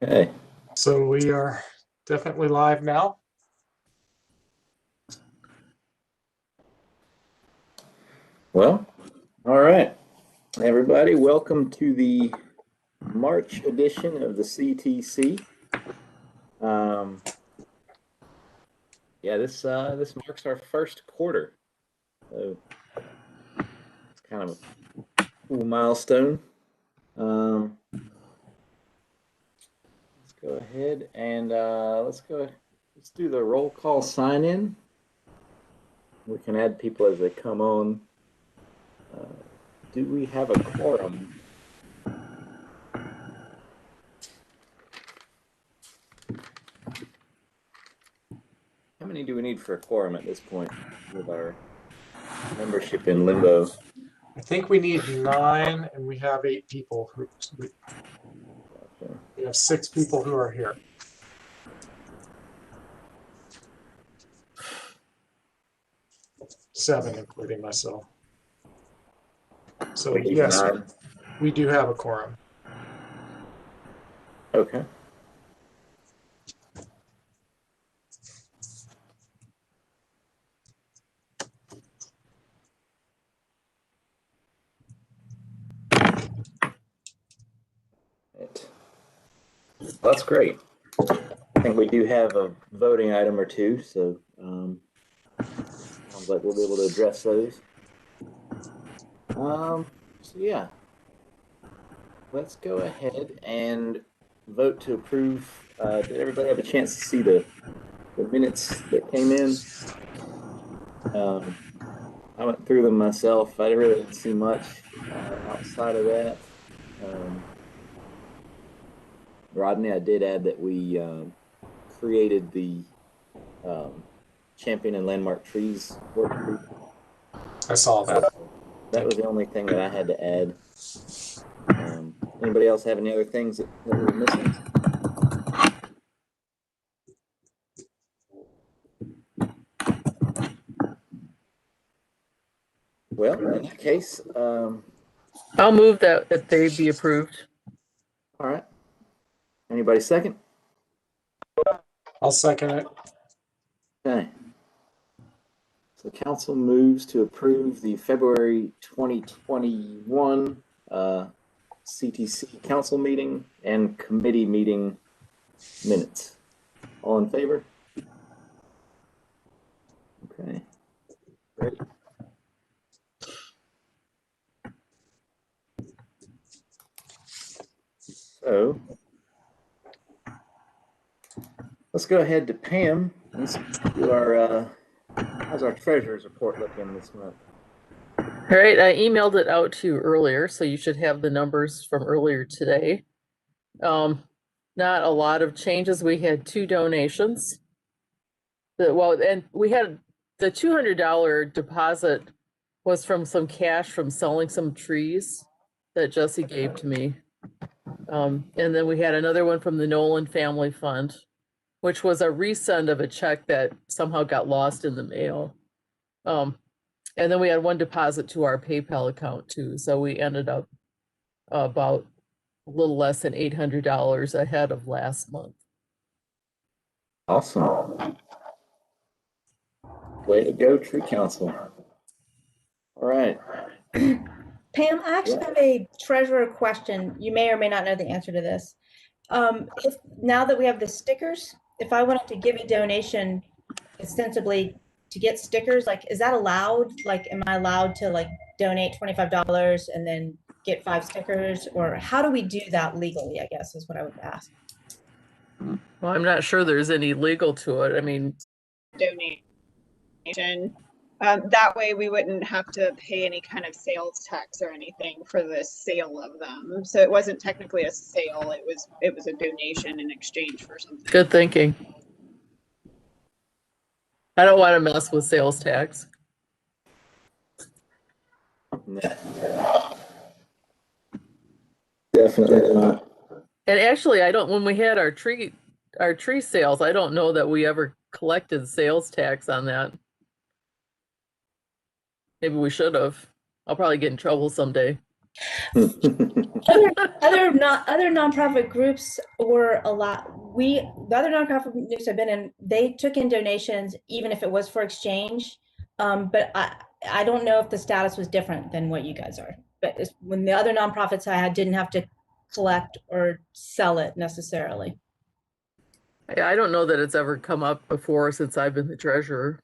Okay. So we are definitely live now. Well, all right, everybody, welcome to the March edition of the CTC. Yeah, this marks our first quarter, so it's kind of a cool milestone. Let's go ahead and let's do the roll call sign in. We can add people as they come on. Do we have a quorum? How many do we need for a quorum at this point with our membership in limbo? I think we need 9 and we have 8 people. We have 6 people who are here. Seven, including myself. So yes, we do have a quorum. Okay. That's great. I think we do have a voting item or two, so sounds like we'll be able to address those. So yeah, let's go ahead and vote to approve. Did everybody have a chance to see the minutes that came in? I went through them myself. I really didn't see much outside of that. Rodney, I did add that we created the Champion and Landmark Trees work group. I saw that. That was the only thing that I had to add. Anybody else have any other things that we were missing? Well, in that case, I'll move that they be approved. all right. Anybody second? I'll second it. Okay. So council moves to approve the February 2021 CTC council meeting and committee meeting minutes. All in favor? Okay. Great. So let's go ahead to Pam. Let's do our how's our treasurer's report looking this month? All right, I emailed it out to you earlier, so you should have the numbers from earlier today. Not a lot of changes. We had 2 donations. And we had the $200 deposit was from some cash from selling some trees that Jesse gave to me. And then we had another one from the Nolan Family Fund, which was a resend of a check that somehow got lost in the mail. And then we had 1 deposit to our PayPal account too. So we ended up about a little less than $800 ahead of last month. Awesome. Way to go, Tree Council. All right. Pam, I actually have a treasurer question. You may or may not know the answer to this. If now that we have the stickers, if I wanted to give a donation ostensibly to get stickers, like, is that allowed? Like, am I allowed to like donate $25 and then get 5 stickers, or how do we do that legally, I guess is what I would ask. Well, I'm not sure there's any legal to it. I mean, donation. That way we wouldn't have to pay any kind of sales tax or anything for the sale of them. So it wasn't technically a sale, it was a donation in exchange for something. good thinking. I don't want to mess with sales tax. Definitely not. And actually, when we had our tree sales, I don't know that we ever collected sales tax on that. Maybe we should have. I'll probably get in trouble someday. Other nonprofit groups were a lot. The other nonprofit groups I've been in, they took in donations even if it was for exchange. But I don't know if the status was different than what you guys are. But when the other nonprofits I had didn't have to collect or sell it necessarily. I don't know that it's ever come up before since I've been the treasurer.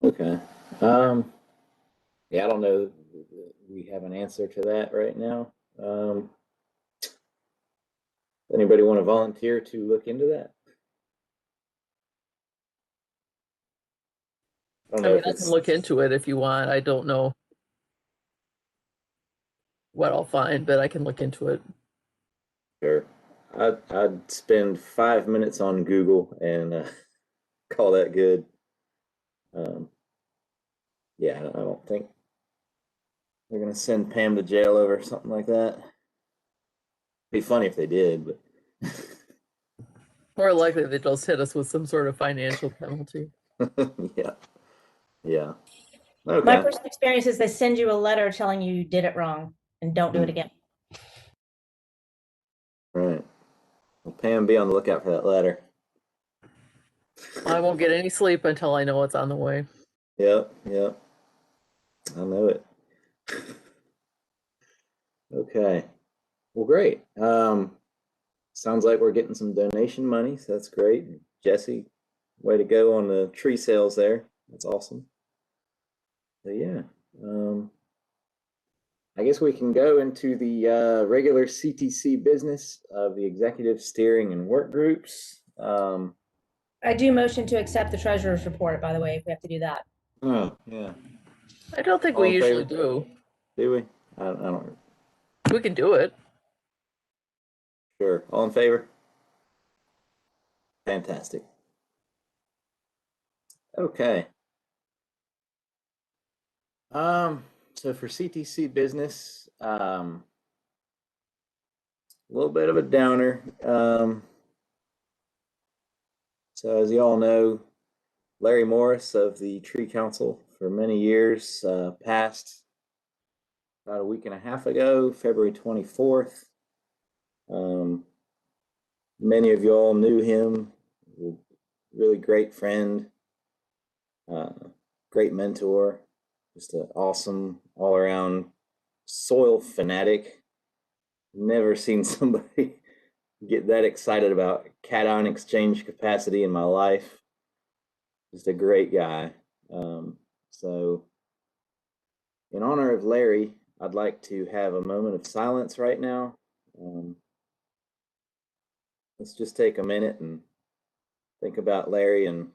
Okay. Yeah, I don't know. We have an answer to that right now. Anybody want to volunteer to look into that? I don't I know mean, if I it's can look into it if you want. I don't know what I'll find, but I can look into it. sure. I'd spend 5 minutes on Google and call that good. Yeah, I don't think they're gonna send Pam to jail over something like that. Be funny if they did, but More likely they just hit us with some sort of financial penalty. yeah, yeah. My Okay. personal experience is they send you a letter telling you did it wrong and don't do it again. Right. Well, Pam, be on the lookout for that letter. I won't get any sleep until I know it's on the way. Yep, yep. I know it. Okay. Well, great. Sounds like we're getting some donation money, so that's great. Jesse, way to go on the tree sales there. That's awesome. So yeah, I guess we can go into the regular CTC business of the executive steering and work groups. I do motion to accept the treasurer's report, by the way, if we have to do that. Oh, yeah. I don't think All we in usually favor? do. Do we? I don't. We can do it. Sure. All in favor? Fantastic. Okay. So for CTC business, a little bit of a downer. So as you all know, Larry Morris of the Tree Council for many years passed about a week and a half ago, February 24th. Many of you all knew him, really great friend, great mentor, just an awesome all around soil fanatic. Never seen somebody get that excited about cation exchange capacity in my life. Just a great guy. So, in honor of Larry, I'd like to have a moment of silence right now. Let's just take a minute and think about Larry and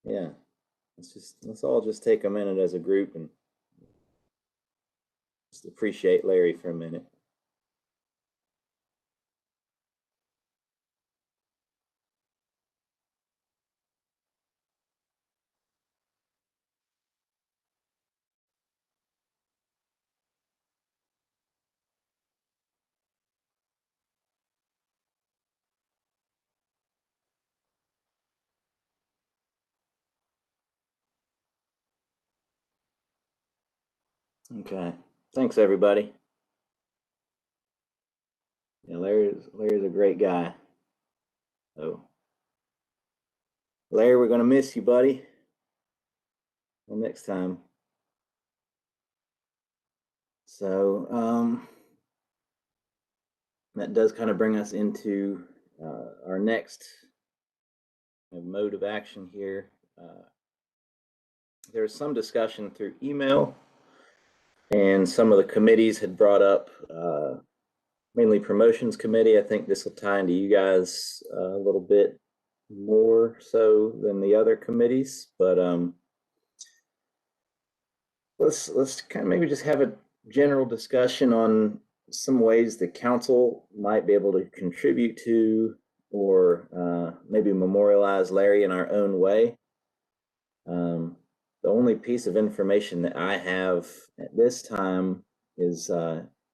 yeah, let's all just take a minute as a group and just appreciate Larry for a minute. Okay, thanks everybody. Yeah, Larry's a great guy. So, Larry, we're gonna miss you, buddy. Till next time. So, that does kind of bring us into our next mode of action here. There was some discussion through email, and some of the committees had brought up, mainly promotions committee. I think this will tie into you guys a little bit more so than the other committees, but let's kind of maybe just have a general discussion on some ways the council might be able to contribute to or maybe memorialize Larry in our own way. The only piece of information that I have at this time is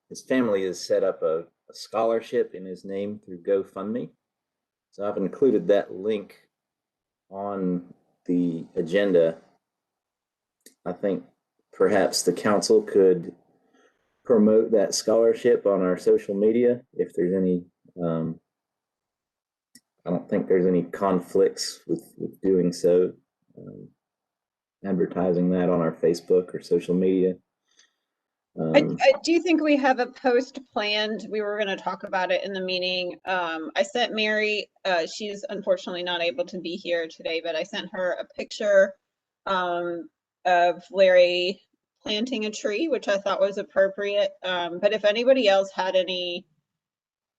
his family has set up a scholarship in his name through GoFundMe. So I've included that link on the agenda, I think perhaps the council could promote that scholarship on our social media if there's any. I don't think there's any conflicts with doing so. Advertising that on our Facebook or social media. I do think we have a post planned. We were going to talk about it in the meeting. I sent Mary, she's unfortunately not able to be here today, but I sent her a picture of Larry planting a tree, which I thought was appropriate. But if anybody else had any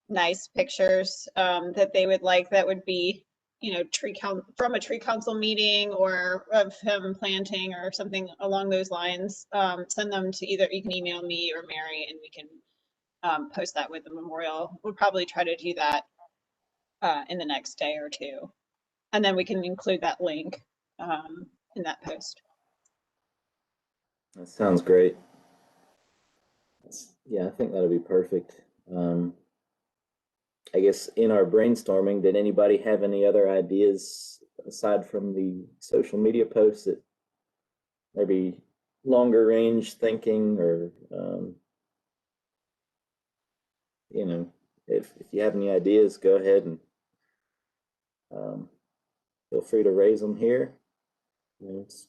nice pictures that they would like, that would be, you know, from a tree council meeting or of him planting or something along those lines, send them to either, you can email me or Mary and we can post that with the memorial. We'll probably try to do that in the next day or two. And then we can include that link in that post. That sounds great. Yeah, I think that'll be perfect. I guess in our brainstorming, did anybody have any other ideas aside from the social media posts that maybe longer range thinking or, you know, if you have any ideas, go ahead and feel free to raise them here. You know, if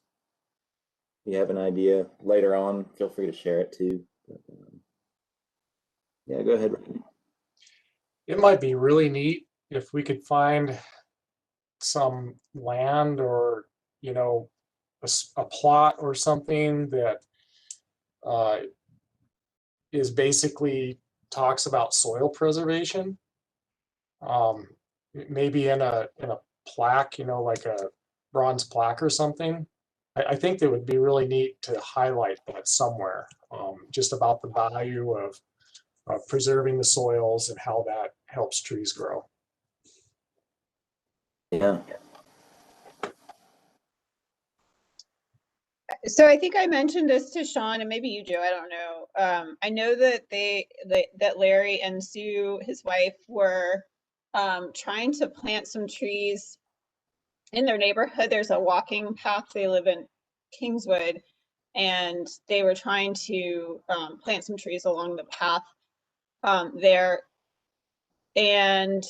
you have an idea later on, feel free to share it too. But, yeah, go ahead. It might be really neat if we could find some land or, you know, a plot or something that is basically talks about soil preservation. Maybe in a plaque, you know, like a bronze plaque or something. I think that would be really neat to highlight that somewhere, just about the value of preserving the soils and how that helps trees grow. Yeah. So I think I mentioned this to Sean and maybe you, Joe, I don't know. I know that that Larry and Sue, his wife, were trying to plant some trees in their neighborhood. There's a walking path. They live in Kingswood, and they were trying to plant some trees along the path there. And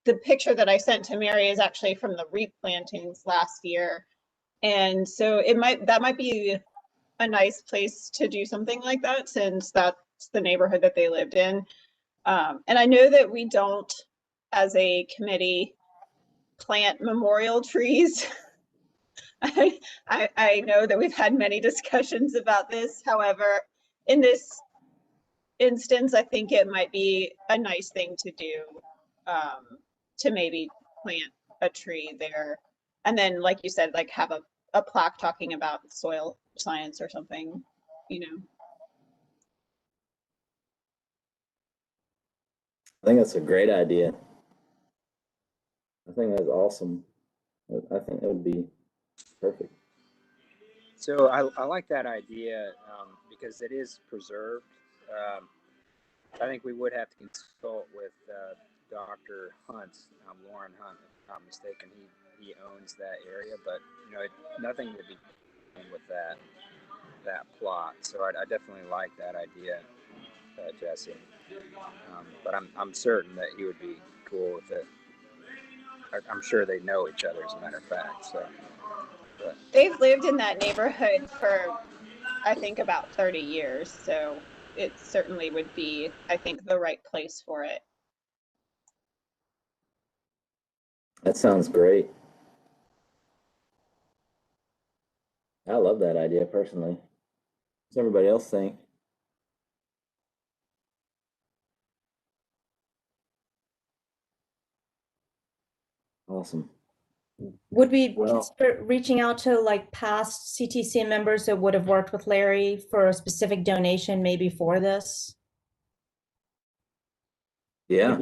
the picture that I sent to Mary is actually from the replantings last year. And so that might be a nice place to do something like that, since that's the neighborhood that they lived in. And I know that we don't, as a committee, plant memorial trees. I know that we've had many discussions about this. However, in this instance, I think it might be a nice thing to do, to maybe plant a tree there. And then, like you said, like have a plaque talking about soil science or something, you know. I think that's a great idea. I think that's awesome. I think that would be perfect. So I like that idea because it is preserved. I think we would have to consult with Dr. Hunt, Lauren Hunt, if I'm not mistaken. He owns that area, but you know, nothing would be done with that plot. So I definitely like that idea, Jesse. But I'm certain that he would be cool with it. I'm sure they know each other, as a matter of fact. So, but They've lived in that neighborhood for, I think, about 30 years. So it certainly would be, I think, the right place for it. That sounds great. I love that idea personally. What's everybody else think? Awesome. Would we Well- consider reaching out to like past CTC members that would have worked with Larry for a specific donation maybe for this? Yeah.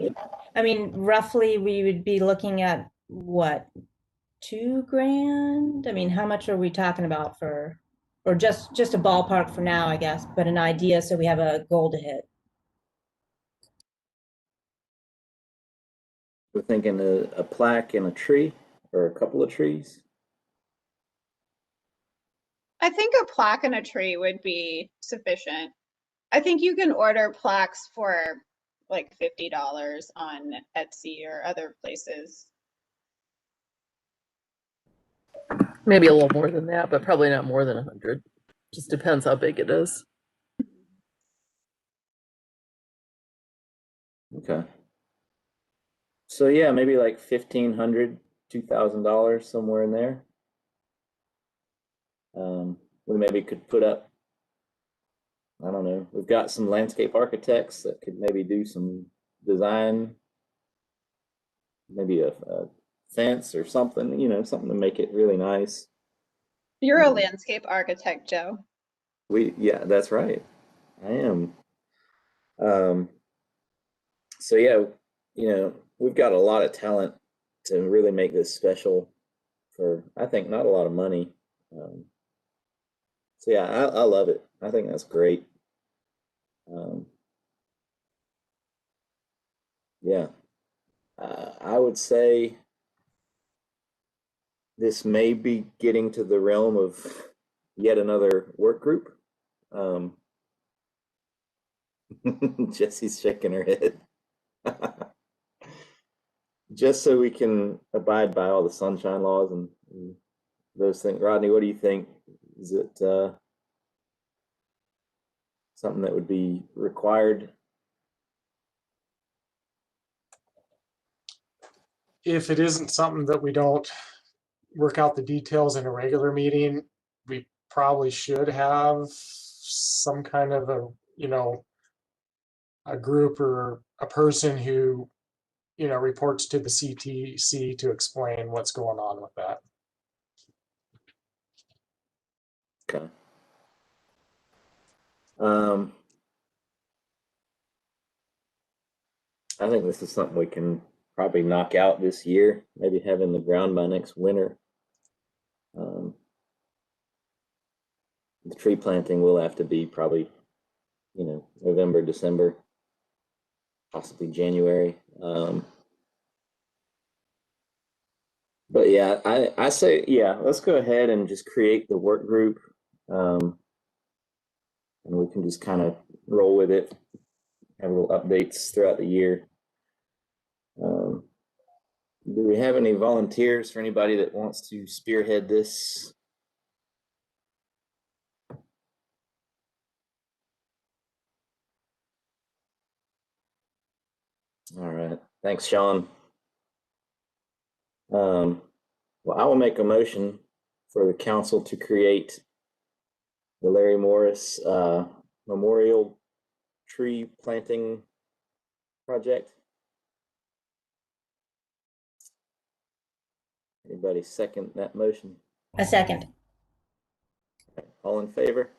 I mean, roughly we would be looking at what, $2,000? I mean, how much are we talking about for, or just a ballpark for now, I guess, but an idea so we have a goal to hit. We're thinking a plaque and a tree or a couple of trees. I think a plaque and a tree would be sufficient. I think you can order plaques for like $50 on Etsy or other places. Maybe a little more than that, but probably not more than 100. Just depends how big it is. Okay. So yeah, maybe like $1,500, $2,000, somewhere in there. We maybe could put up, I don't know, we've got some landscape architects that could maybe do some design, maybe a fence or something, you know, something to make it really nice. You're a landscape architect, Joe. Yeah, that's right. I am. So yeah, you know, we've got a lot of talent to really make this special for, I think, not a lot of money. So yeah, I love it. I think that's great. Yeah, I would say this may be getting to the realm of yet another work group. Jesse's shaking her head. Just so we can abide by all the sunshine laws and those things. Rodney, what do you think? Is it something that would be required? If it isn't something that we don't work out the details in a regular meeting, we probably should have some kind of a, you know, a group or a person who, you know, reports to the CTC to explain what's going on with that. Okay. I think this is something we can probably knock out this year, maybe have in the ground by next winter. The tree planting will have to be probably, you know, November, December, possibly January. But yeah, I say, yeah, let's go ahead and just create the work group. And we can just kind of roll with it, have little updates throughout the year. Do we have any volunteers for anybody that wants to spearhead this? All right. Thanks, Sean. Well, I will make a motion for the council to create the Larry Morris Memorial Tree Planting Project. Anybody second that motion? A second. Okay. All in favor?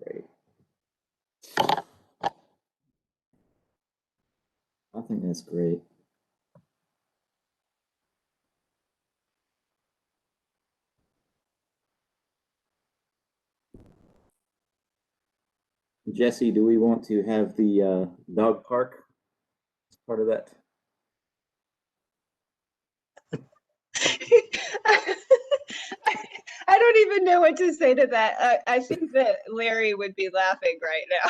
Great. I think that's great. Jesse, do we want to have the dog park as part of that? I don't even know what to say to that. I think that Larry would be laughing right now.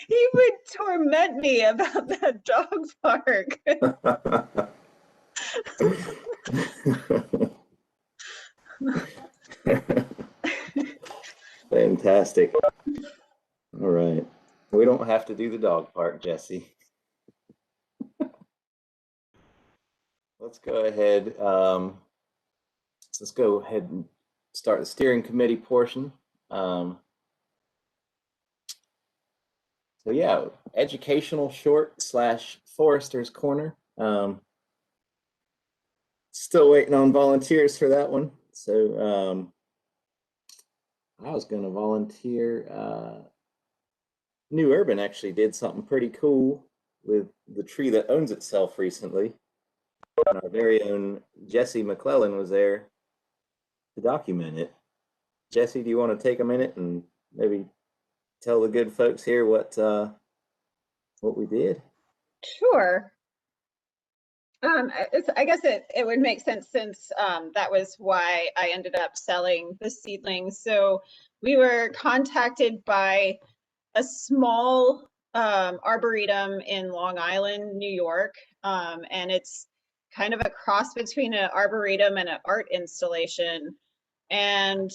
He would torment me about that dog park. Fantastic. All right. We don't have to do the dog park, Jesse. Let's go ahead. Let's go ahead and start the steering committee portion. So yeah, educational short / Forester's Corner. Still waiting on volunteers for that one. So I was going to volunteer. New Urban actually did something pretty cool with the tree that owns itself recently. And our very own Jesse McClellan was there to document it. Jesse, do you want to take a minute and maybe tell the good folks here what we did? Sure. I guess it would make sense since that was why I ended up selling the seedlings. So we were contacted by a small arboretum in Long Island, New York, and it's kind of a cross between an arboretum and an art installation. And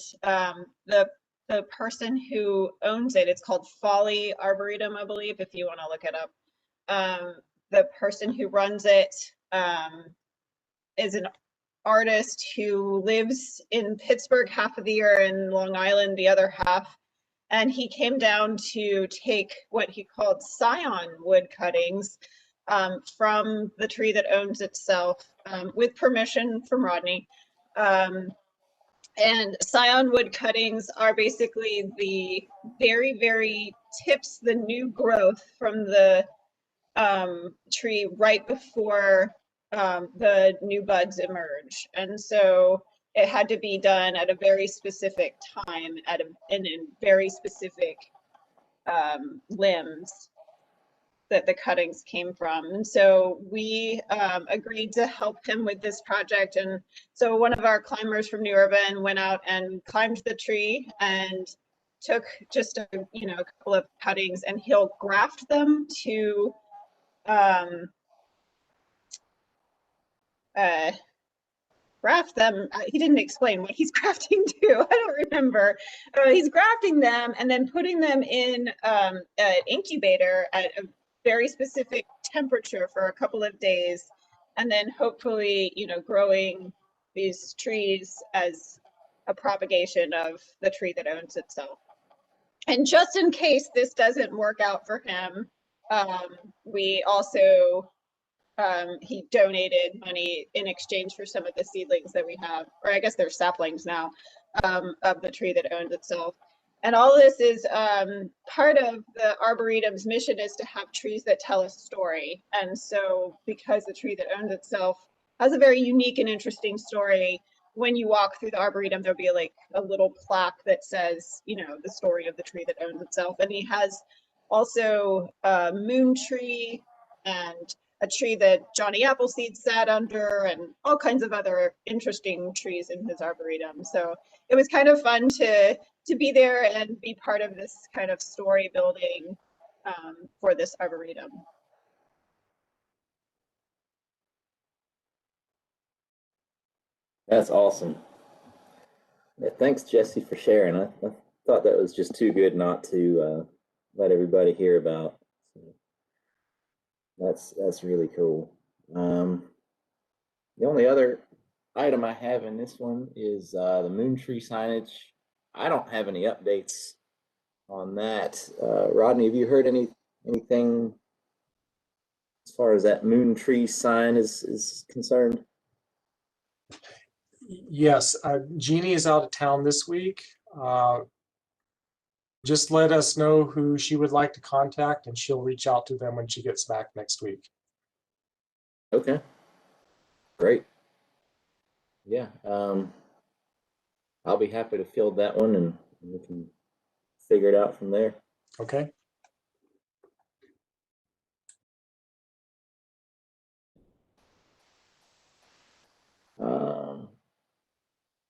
the person who owns it, it's called Folly Arboretum, I believe, if you want to look it up. The person who runs it is an artist who lives in Pittsburgh half of the year and Long Island the other half. And he came down to take what he called scion wood cuttings from the tree that owns itself with permission from Rodney. And scion wood cuttings are basically the very tips, the new growth from the tree right before the new buds emerge. And so it had to be done at a very specific time and in very specific limbs that the cuttings came from. And so we agreed to help him with this project. And so one of our climbers from New Urban went out and climbed the tree and took just a couple of cuttings, and he'll graft them to he didn't explain what he's grafting to. I don't remember. He's grafting them and then putting them in an incubator at a very specific temperature for a couple of days, and then hopefully growing these trees as a propagation of the tree that owns itself. And just in case this doesn't work out for him, we also he donated money in exchange for some of the seedlings that we have, or I guess they're saplings now, of the tree that owns itself. And all this is part of the Arboretum's mission is to have trees that tell a story. And so because the tree that owns itself has a very unique and interesting story, when you walk through the Arboretum, there'll be like a little plaque that says, the story of the tree that owns itself. And he has also a moon tree and a tree that Johnny Appleseed sat under, and all kinds of other interesting trees in his arboretum. So it was kind of fun to be there and be part of this kind of story building for this arboretum. That's awesome. Yeah, thanks, Jesse, for sharing. I thought that was just too good not to let everybody hear about. So that's really cool. The only other item I have in this one is the moon tree signage. I don't have any updates on that. Rodney, have you heard anything as far as that moon tree sign is concerned? Yes, Jeannie is out of town this week. Just let us know who she would like to contact, and she'll reach out to them when she gets back next week. Okay, great. Yeah, I'll be happy to field that one, and we can figure it out from there. Okay.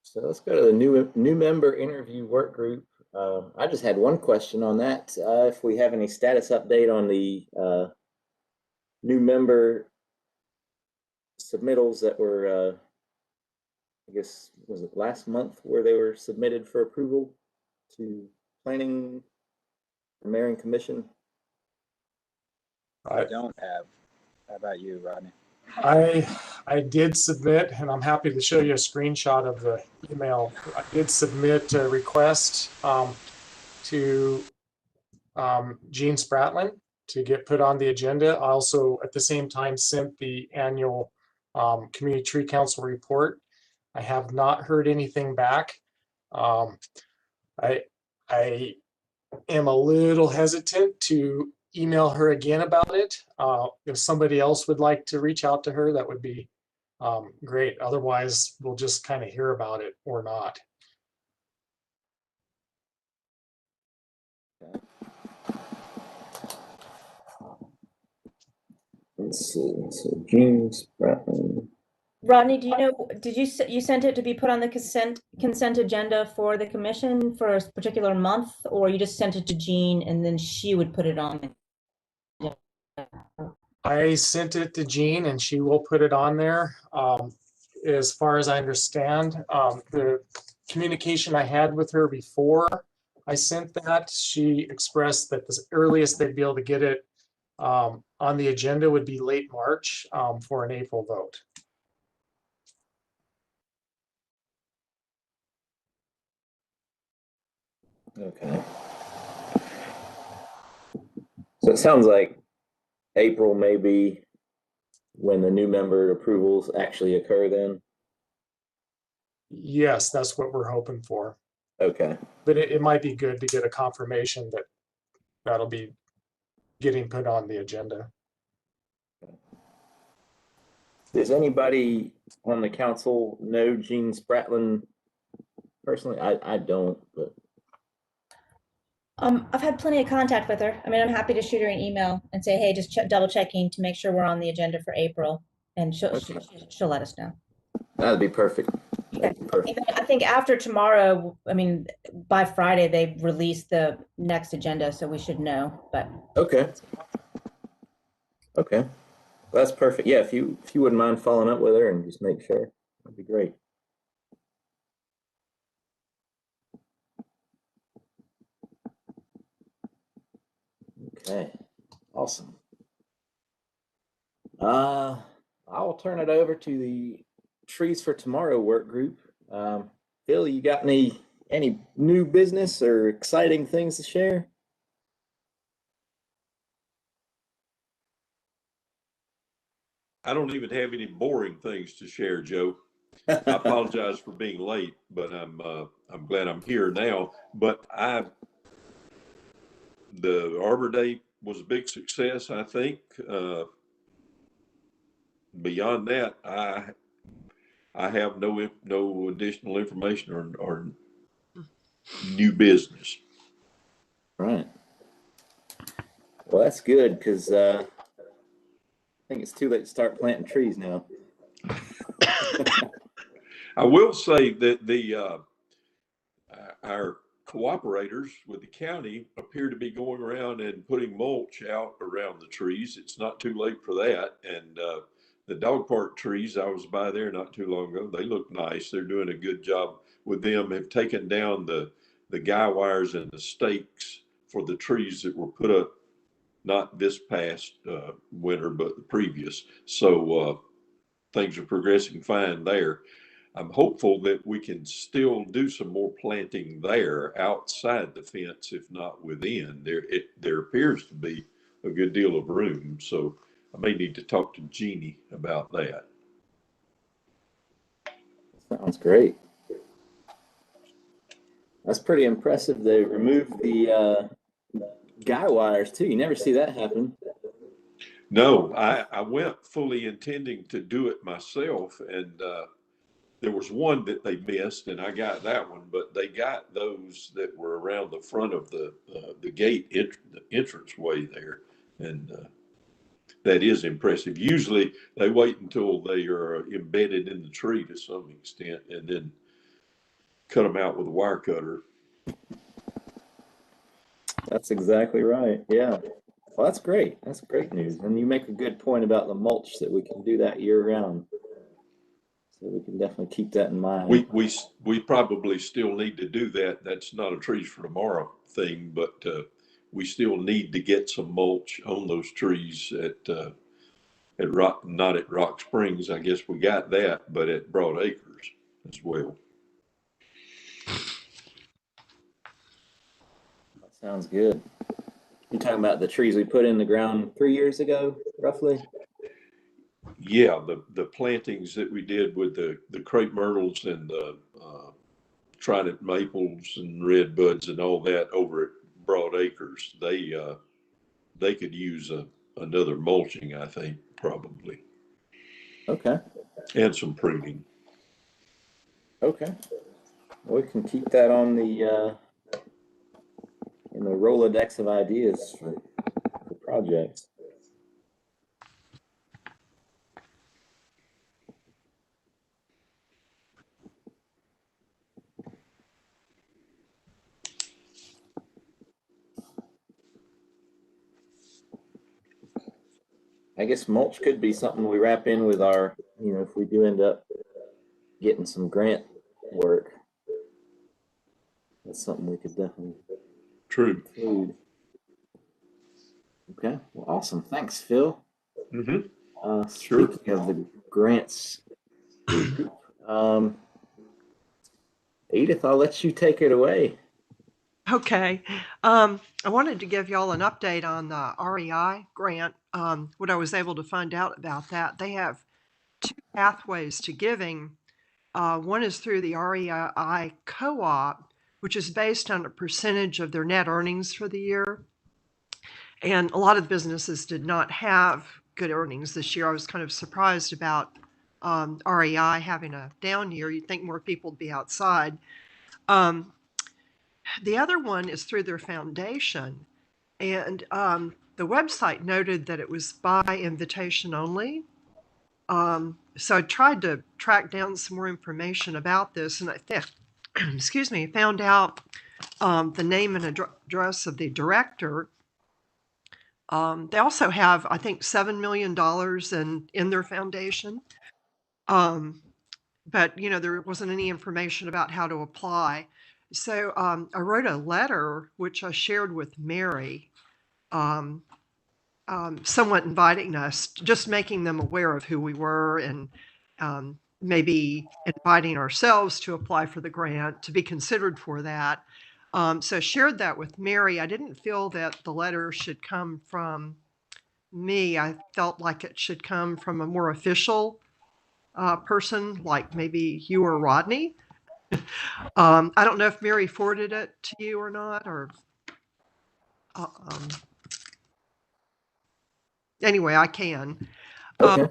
So let's go to the new member interview work group. I just had one question on that. If we have any status update on the new member submittals that were, I guess, was it last month where they were submitted for approval to planning or mayor and commission? I don't have. How about you, Rodney? I did submit, and I'm happy to show you a screenshot of the email. I did submit a request to Gene Spratlin to get put on the agenda. I also, at the same time, sent the annual Community Tree Council report. I have not heard anything back. I am a little hesitant to email her again about it. If somebody else would like to reach out to her, that would be great. Otherwise, we'll just kind of hear about it or not. let's see. So Gene Spratling. Rodney, do you know, did you sent it to be put on the consent agenda for the commission for a particular month, or you just sent it to Jean and then she would put it on? I sent it to Jean and she will put it on there. As far as I understand, the communication I had with her before I sent that, she expressed that the earliest they'd be able to get it on the agenda would be late March for an April vote. Okay. So it sounds like April may be when the new member approvals actually occur then? Yes, that's what we're hoping for. Okay. But it might be good to get a confirmation that that'll be getting put on the agenda. Does anybody on the council know Gene Spratling personally? I don't, but I've had plenty of contact with her. I mean, I'm happy to shoot her an email and say, hey, just double checking to make sure we're on the agenda for April, and Okay. she'll let us know. That'd be perfect. That'd be perfect. I think after tomorrow, I mean, by Friday, they release the next agenda, so we should know, but. Okay. Okay. That's perfect. Yeah, if you wouldn't mind following up with her and just make sure, that'd be great. Okay. Awesome. I'll turn it over to the Trees for Tomorrow work group. Phil, you got any new business or exciting things to share? I don't even have any boring things to share, Joe. I apologize for being late, but I'm glad I'm here now. But the Arbor Day was a big success, I think. Beyond that, I have no additional information or new business. Right. Well, that's good because I think it's too late to start planting trees now. I will say that our cooperators with the county appear to be going around and putting mulch out around the trees. It's not too late for that. And the dog park trees, I was by there not too long ago. They look nice. They're doing a good job with them. Have taken down the guy wires and the stakes for the trees that were put up not this past winter, but the previous. So things are progressing fine there. I'm hopeful that we can still do some more planting there outside the fence, if not within. There appears to be a good deal of room, so I may need to talk to Jeannie about that. Sounds great. That's pretty impressive. They removed the guy wires too. You never see that happen. No, I went fully intending to do it myself, and there was one that they missed, and I got that one. But they got those that were around the front of the gate, the entranceway there, and that is impressive. Usually, they wait until they are embedded in the tree to some extent, and then cut them out with a wire cutter. That's exactly right. Yeah. Well, that's great. That's great news. And you make a good point about the mulch that we can do that year round. So we can definitely keep that in mind. We probably still need to do that. That's not a trees for tomorrow thing, but we still need to get some mulch on those trees not at Rock Springs. I guess we got that, but at Broad Acres as well. That sounds good. You're talking about the trees we put in the ground 3 years ago, roughly? Yeah, the plantings that we did with the crepe myrtles and the trident maples and redbuds and all that over at Broad Acres, they could use another mulching, I think, probably. Okay. And some pruning. Okay. We can keep that on the in the Rolodex of ideas for projects. I guess mulch could be something we wrap in with our, if we do end up getting some grant work, that's something we could definitely True. include. Okay, well, awesome. Thanks, Phil. Sure. Speaking of the grants, Edith, I'll let you take it away. Okay. I wanted to give y'all an update on the REI grant. What I was able to find out about that, they have two pathways to giving. One is through the REI co-op, which is based on a percentage of their net earnings for the year. And a lot of businesses did not have good earnings this year. I was kind of surprised about REI having a down year. You'd think more people would be outside. The other one is through their foundation. And the website noted that it was by invitation only. So I tried to track down some more information about this, and I found out the name and address of the director. They also have, I think, $7 million in their foundation. But, there wasn't any information about how to apply. So I wrote a letter, which I shared with Mary, somewhat inviting us, just making them aware of who we were, and maybe inviting ourselves to apply for the grant, to be considered for that. So I shared that with Mary. I didn't feel that the letter should come from me. I felt like it should come from a more official person, like maybe you or Rodney. I don't know if Mary forwarded it to you or not, or anyway, I can. Okay.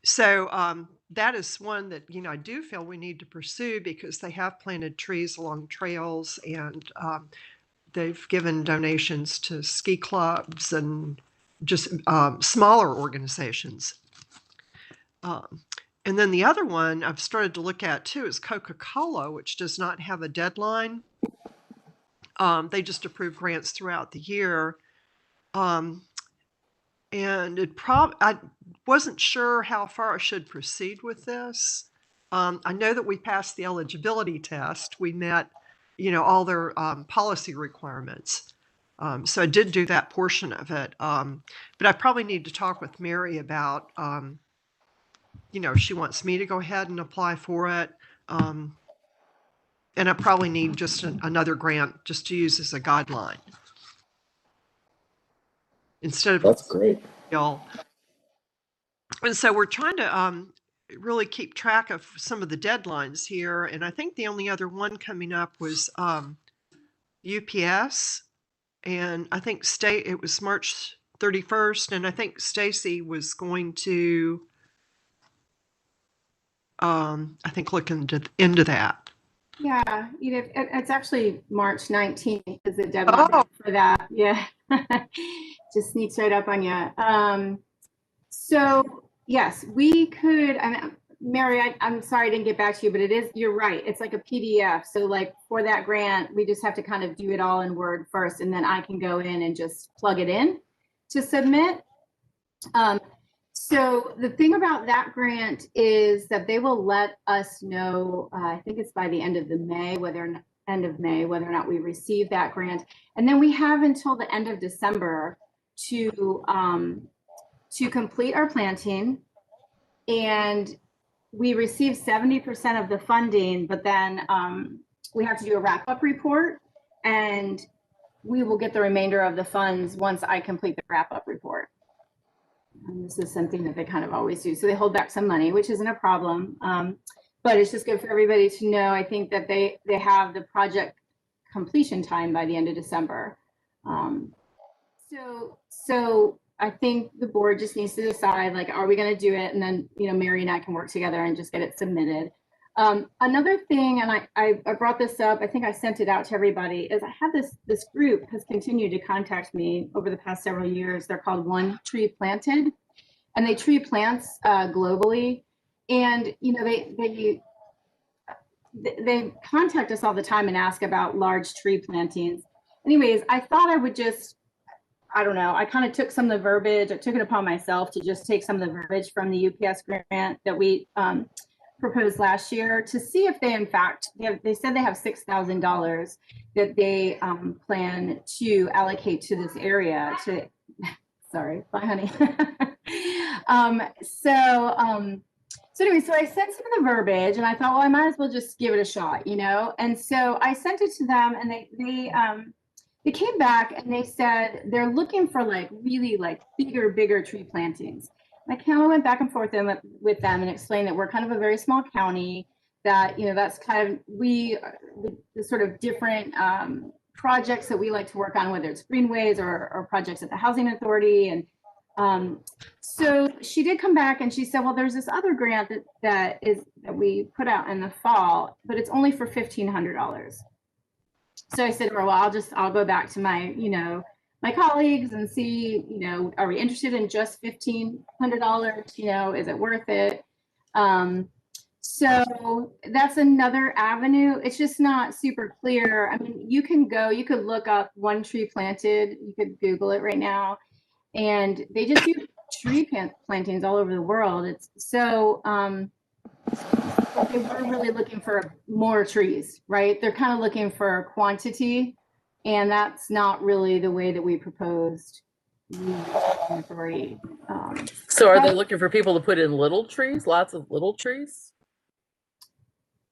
So that is one that, I do feel we need to pursue, because they have planted trees along trails, and they've given donations to ski clubs and just smaller organizations. And then the other one I've started to look at too is Coca-Cola, which does not have a deadline. They just approve grants throughout the year. And I wasn't sure how far I should proceed with this. I know that we passed the eligibility test. We met, all their policy requirements. So I did do that portion of it. But I probably need to talk with Mary about, if she wants me to go ahead and apply for it. And I probably need just another grant just to use as a guideline, instead of. That's great. Y'all. And so we're trying to really keep track of some of the deadlines here. And I think the only other one coming up was UPS. And I think it was March 31st. And I think Stacy was going to, look into that. Yeah, it's actually March 19th is the deadline for that. Yeah, just sneaks right up on you. So yes, we could. Mary, I'm sorry I didn't get back to you, but you're right. It's like a PDF. So like for that grant, we just have to kind of do it all in Word first, and then I can go in and just plug it in to submit. So the thing about that grant is that they will let us know, I think it's by the end of May, whether or not we receive that grant. And then we have until the end of December to complete our planting. And we receive 70% of the funding, but then we have to do a wrap-up report, and we will get the remainder of the funds once I complete the wrap-up report. And this is something that they kind of always do. So they hold back some money, which isn't a problem. But it's just good for everybody to know. I think that they have the project completion time by the end of December. So I think the board just needs to decide, like, are we going to do it? And then, Mary and I can work together and just get it submitted. Another thing, and I brought this up, I think I sent it out to everybody, is I have this group has continued to contact me over the past several years. They're called One Tree Planted, and they tree plants globally. And, they contact us all the time and ask about large tree plantings. Anyways, I thought I would just I don't know, I kind of took some of the verbiage, I took it upon myself to just take some of the verbiage from the UPS grant that we proposed last year to see if they, in fact, they said they have $6,000 that they plan to allocate to this area to, sorry, bye honey. So anyway, so I sent some of the verbiage and I thought, well, I might as well just give it a shot, you know? And so I sent it to them and they came back and they said they're looking for like really like bigger tree plantings. I kind of went back and forth with them and explained that we're kind of a very small county, that, you know, that's kind of, the sort of different projects that we like to work on, whether it's greenways or projects at the Housing Authority. And so she did come back and she said, well, there's this other grant that we put out in the fall, but it's only for $1,500. So I said, well, I'll go back to my, you know, my colleagues and see, you know, are we interested in just $1,500? You know, is it worth it? So that's another avenue. It's just not super clear. I mean, you could look up One Tree Planted. You could Google it right now. And they just do tree plantings all over the world. It's so, they were really looking for more trees, right? They're kind of looking for quantity, and that's not really the way that we proposed the authority. So are they looking for people to put in little trees, lots of little trees?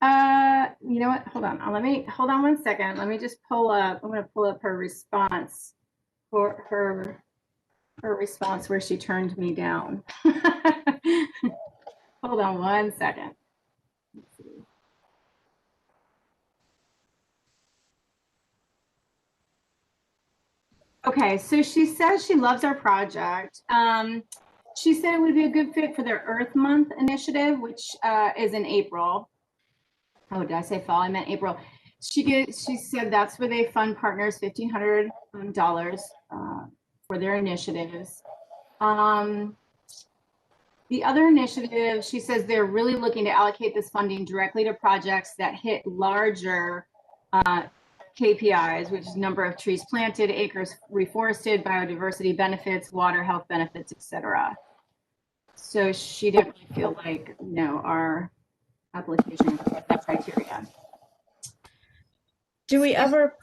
You know what? Hold on. Hold on 1 second. Let me just pull up. I'm going to pull up her response for her response where she turned me down. Hold on 1 second. Let's see. Okay, so she says she loves our project. She said it would be a good fit for their Earth Month initiative, which is in April. Oh, did I say fall? I meant April. She said that's where they fund partners $1,500 for their initiatives. The other initiative, she says they're really looking to allocate this funding directly to projects that hit larger KPIs, which is number of trees planted, acres reforested, biodiversity benefits, water health benefits, etc. So she didn't really feel like, you know, our application met that criteria. Do we ever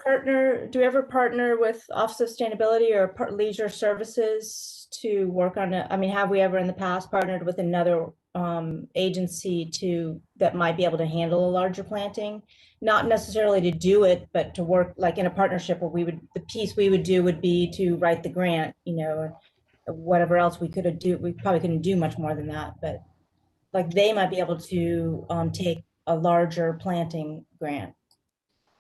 partner with Office of Sustainability or Leisure Services to work on it? I mean, have we ever in the past partnered with another agency that might be able to handle a larger planting? Not necessarily to do it, but to work like in a partnership where the piece we would do would be to write the grant, you know, whatever else we could do. We probably couldn't do much more than that, but like they might be able to take a larger planting grant.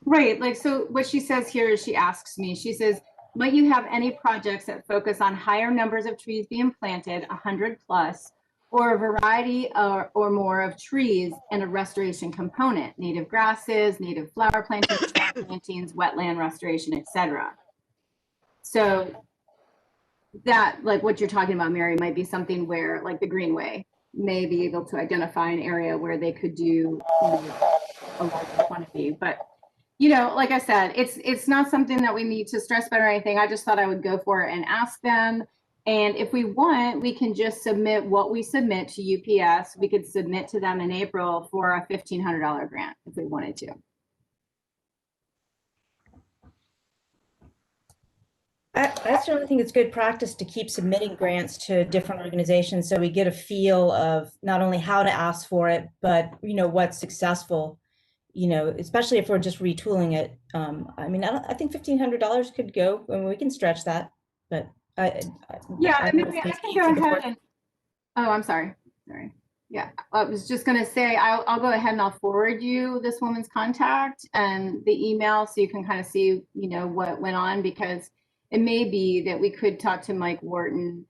Right, like, so what she says here is she asks me, she says, might you have any projects that focus on higher numbers of trees being planted, 100 plus, or a variety or more of trees and a restoration component, native grasses, native flower plantings, wetland restoration, etc. So that, like what you're talking about, Mary, might be something where, like the Greenway, may be able to identify an area where they could do, you know, a larger quantity. But, you know, like I said, it's not something that we need to stress about or anything. I just thought I would go for it and ask them. And if we want, we can just submit what we submit to UPS. We could submit to them in April for a $1,500 grant if we wanted to. I certainly think it's good practice to keep submitting grants to different organizations so we get a feel of not only how to ask for it, but, you know, what's successful, you know, especially if we're just retooling it. I mean, I think $1,500 could go, and we can stretch that, but I can go ahead and, oh, I'm sorry. Yeah, I was just going to say, I'll go ahead and I'll forward you this woman's contact and the email so you can kind of see, you know, what went on, because it may be that we could talk to Mike Wharton.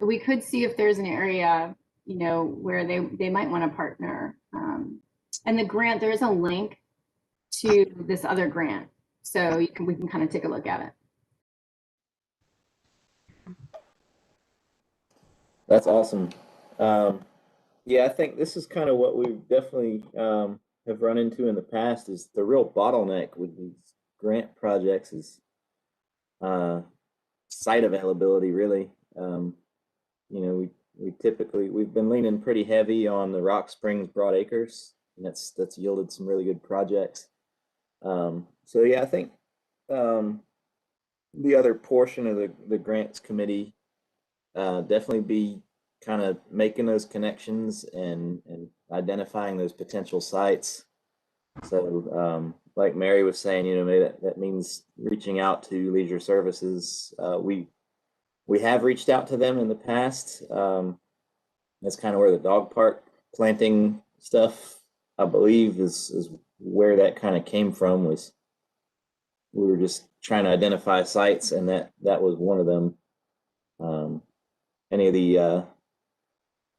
We could see if there's an area, you know, where they might want to partner. And the grant, there is a link to this other grant, so we can kind of take a look at it. That's awesome. Yeah, I think this is kind of what we definitely have run into in the past, is the real bottleneck with these grant projects is site availability, really. You know, we've been leaning pretty heavy on the Rock Springs Broad Acres, and that's yielded some really good projects. So yeah, I think the other portion of the grants committee definitely be kind of making those connections and identifying those potential sites. So like Mary was saying, you know, maybe that means reaching out to Leisure Services. We have reached out to them in the past. That's kind of where the dog park planting stuff, I believe, is where that kind of came from. Was we were just trying to identify sites, and that was one of them. Any of the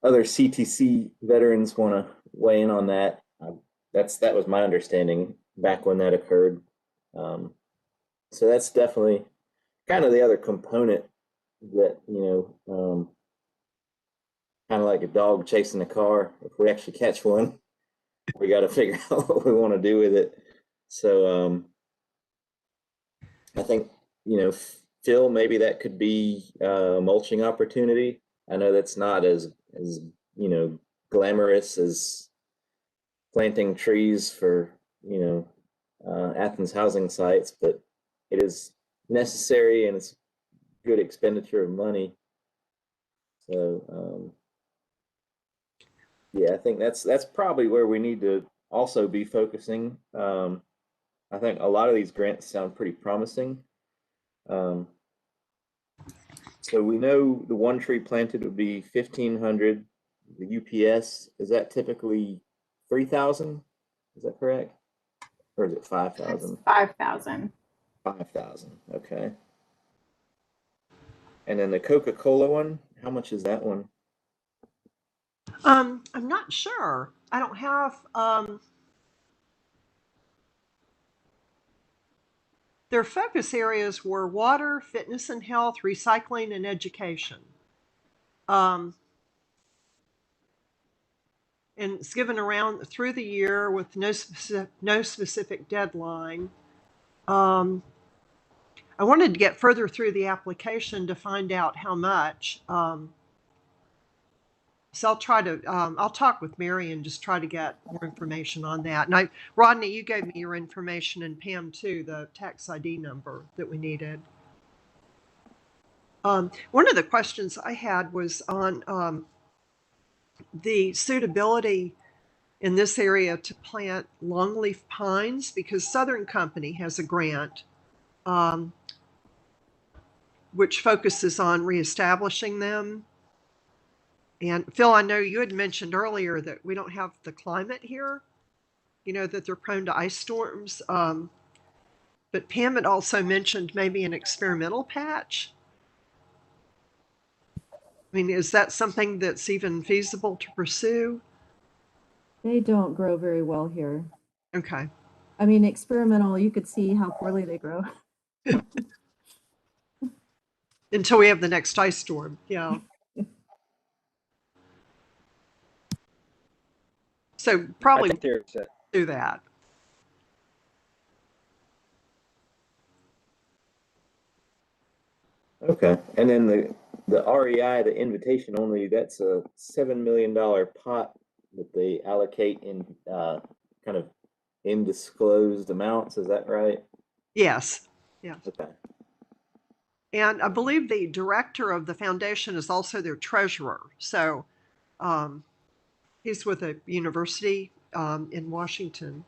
other CTC veterans want to weigh in on that? That was my understanding back when that occurred. So that's definitely kind of the other component that, you know, kind of like a dog chasing a car. If we actually catch one, we got to figure out what we want to do with it. So I think, you know, Phil, maybe that could be a mulching opportunity. I know that's not as you know, glamorous as planting trees for, you know, Athens housing sites, but it is necessary and it's good expenditure of money. So yeah, I think that's probably where we need to also be focusing. I think a lot of these grants sound pretty promising. So we know the one tree planted would be 1,500. The UPS, is that typically 3,000? Is that correct? Or is it 5,000? 5,000. 5,000. Okay. And then the Coca-Cola one, how much is that one? I'm not sure. I don't have, their focus areas were water, fitness and health, recycling, and education. And it's given around through the year with no specific deadline. I wanted to get further through the application to find out how much. So I'll try to, I'll talk with Mary and just try to get more information on that. And Rodney, you gave me your information, and Pam too, the tax ID number that we needed. One of the questions I had was on the suitability in this area to plant longleaf pines, because Southern Company has a grant which focuses on reestablishing them. And Phil, I know you had mentioned earlier that we don't have the climate here, you know, that they're prone to ice storms. But Pam had also mentioned maybe an experimental patch. I mean, is that something that's even feasible to pursue? They don't grow very well here. Okay. I mean, experimental, you could see how poorly they grow. Until we have the next ice storm. Yeah. So probably I think there's do that. Okay. And then the REI, the invitation only, that's a $7 million pot that they allocate in kind of indisclosed amounts. Is that right? Yes. Yeah. Okay. And I believe the director of the foundation is also their treasurer. So he's with a university in Washington.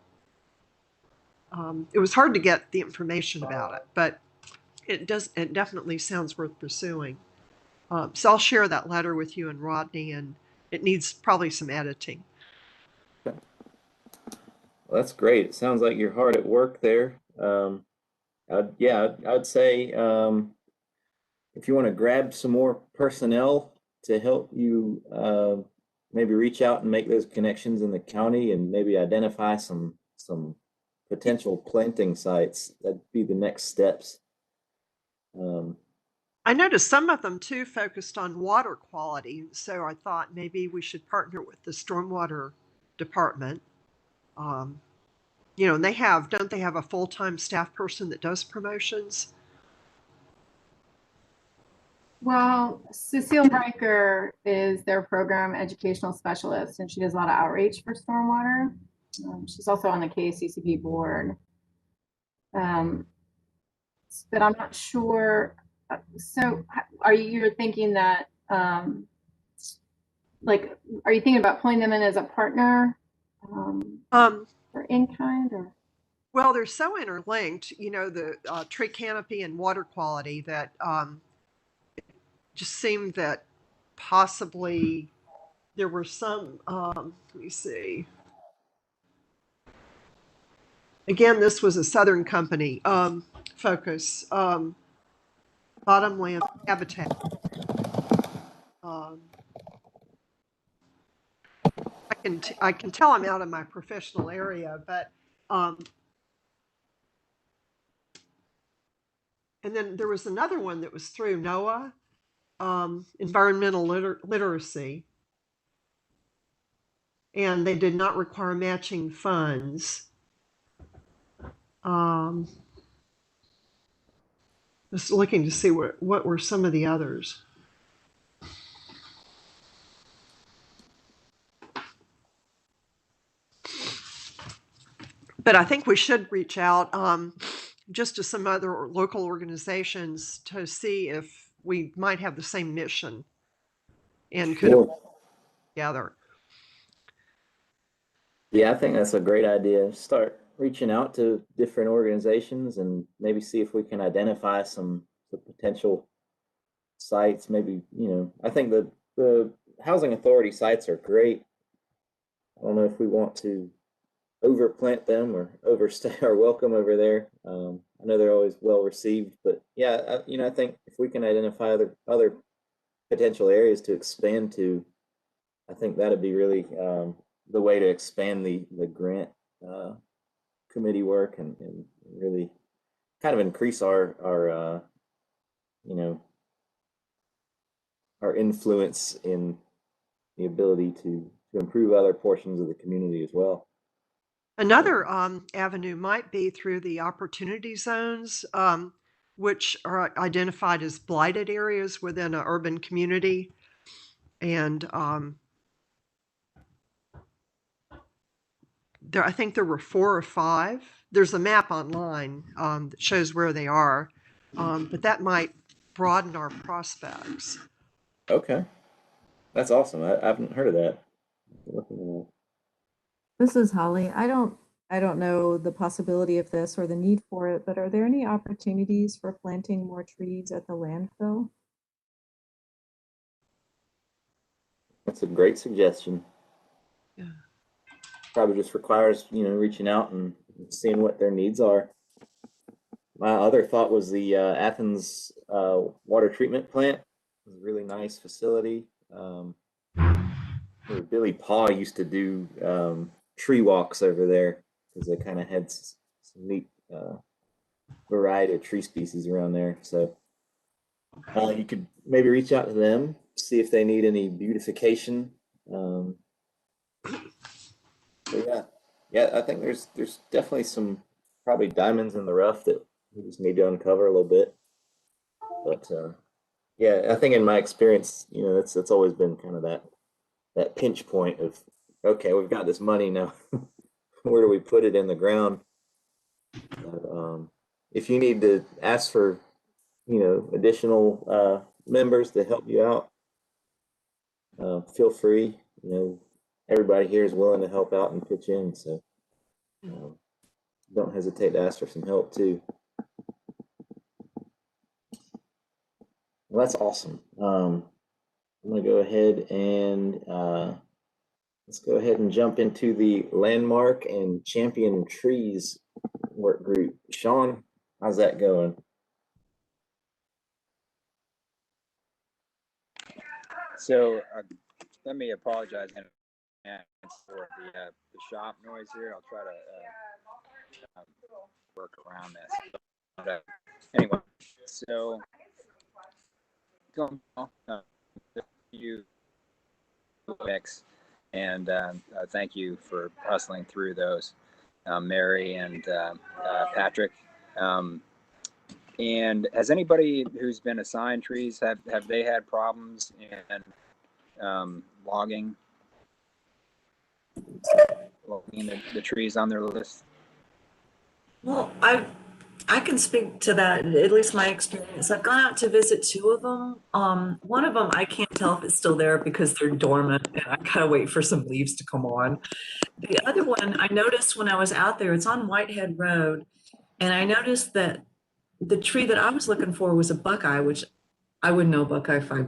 It was hard to get the information about it, but it definitely sounds worth pursuing. So I'll share that letter with you and Rodney, and it needs probably some editing. Okay. Well, that's great. It sounds like you're hard at work there. I'd say if you want to grab some more personnel to help you maybe reach out and make those connections in the county and maybe identify some potential planting sites, that'd be the next steps. I noticed some of them too focused on water quality, so I thought maybe we should partner with the stormwater department. You know, and don't they have a full-time staff person that does promotions? Well, Cecile Riker is their program educational specialist, and she does a lot of outreach for stormwater. She's also on the KCCP board. But I'm not sure. So are you're thinking that, like, are you thinking about pulling them in as a partner for in-kind or? Well, they're so interlinked, you know, the tree canopy and water quality that just seemed that possibly there were some, let me see. Again, this was a Southern Company focus, bottomland habitat. I can tell I'm out of my professional area, but and then there was another one that was through NOAA, environmental literacy, and they did not require matching funds. Just looking to see what were some of the others. But I think we should reach out just to some other local organizations to see if we might have the same mission and could Sure. together. Yeah, I think that's a great idea. Start reaching out to different organizations and maybe see if we can identify some potential sites. Maybe, you know, I think the housing authority sites are great. I don't know if we want to overplant them or overstay our welcome over there. I know they're always well received, but yeah, you know, I think if we can identify other potential areas to expand to, I think that'd be really the way to expand the grant committee work and really kind of increase our you know, our influence in the ability to improve other portions of the community as well. Another avenue might be through the opportunity zones, which are identified as blighted areas within an urban community. And I think there were 4 or 5. There's a map online that shows where they are, but that might broaden our prospects. Okay, that's awesome. I haven't heard of that. This is Holly. I don't know the possibility of this or the need for it, but are there any opportunities for planting more trees at the landfill? That's a great suggestion. Yeah. Probably just requires, you know, reaching out and seeing what their needs are. My other thought was the Athens water treatment plant. It was a really nice facility. Billy Paw used to do tree walks over there because they kind of had some neat variety of tree species around there. So you could maybe reach out to them, see if they need any beautification. So yeah, I think there's definitely some probably diamonds in the rough that we just need to uncover a little bit. But yeah, I think in my experience, you know, that's always been kind of that pinch point of, okay, we've got this money now. Where do we put it in the ground? But, if you need to ask for, you know, additional members to help you out, feel free. You know, everybody here is willing to help out and pitch in, so don't hesitate to ask for some help too. Well, that's awesome. I'm gonna go ahead and let's go ahead and jump into the landmark and champion trees work group. Sean, how's that going? So let me apologize in advance for the shop noise here. I'll try to work around this. But, anyway, so you mix, and thank you for hustling through those, Mary and Patrick. And has anybody who's been assigned trees, have they had problems in logging the trees on their list? Well, I can speak to that, at least my experience. I've gone out to visit two of them. One of them, I can't tell if it's still there because they're dormant and I gotta wait for some leaves to come on. The other one, I noticed when I was out there, it's on Whitehead Road, and I noticed that the tree that I was looking for was a buckeye, which I wouldn't know buckeye if I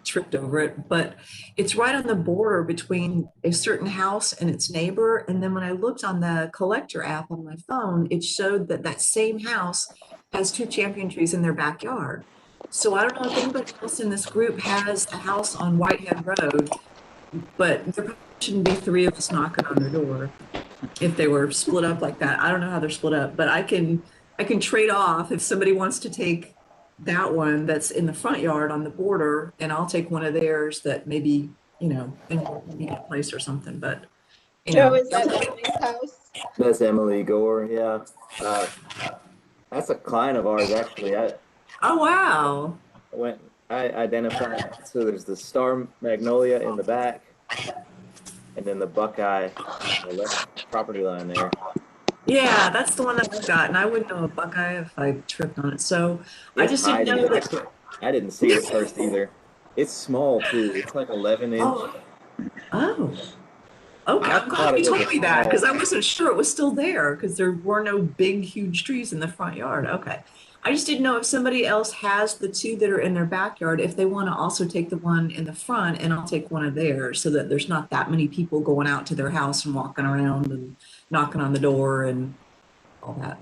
tripped over it, but it's right on the border between a certain house and its neighbor. And then when I looked on the collector app on my phone, it showed that that same house has two champion trees in their backyard. So I don't know if anybody else in this group has a house on Whitehead Road, but there probably shouldn't be three of us knocking on their door if they were split up like that. I don't know how they're split up, but I can trade off if somebody wants to take that one that's in the front yard on the border, and I'll take one of theirs that maybe, in a place or something, but Joe, is that Emily's house? That's Emily Gore. Yeah. Uh, that's a client of ours, actually. oh, wow. Went, I identified, so there's the star magnolia in the back, and then the buckeye on the left property line there. Yeah, that's the one that I've got, and I wouldn't know a buckeye if I tripped on it. So I It's just didn't hiding. know that. I didn't see it at first either. It's small too. It's like 11 inch. Oh, oh, okay. I I'm glad thought you it was told a me that because I small. wasn't sure it was still there because there were no big, huge trees in the front yard. Okay. I just didn't know if somebody else has the two that are in their backyard, if they want to also take the one in the front, and I'll take one of theirs so that there's not that many people going out to their house and walking around and knocking on the door and all that.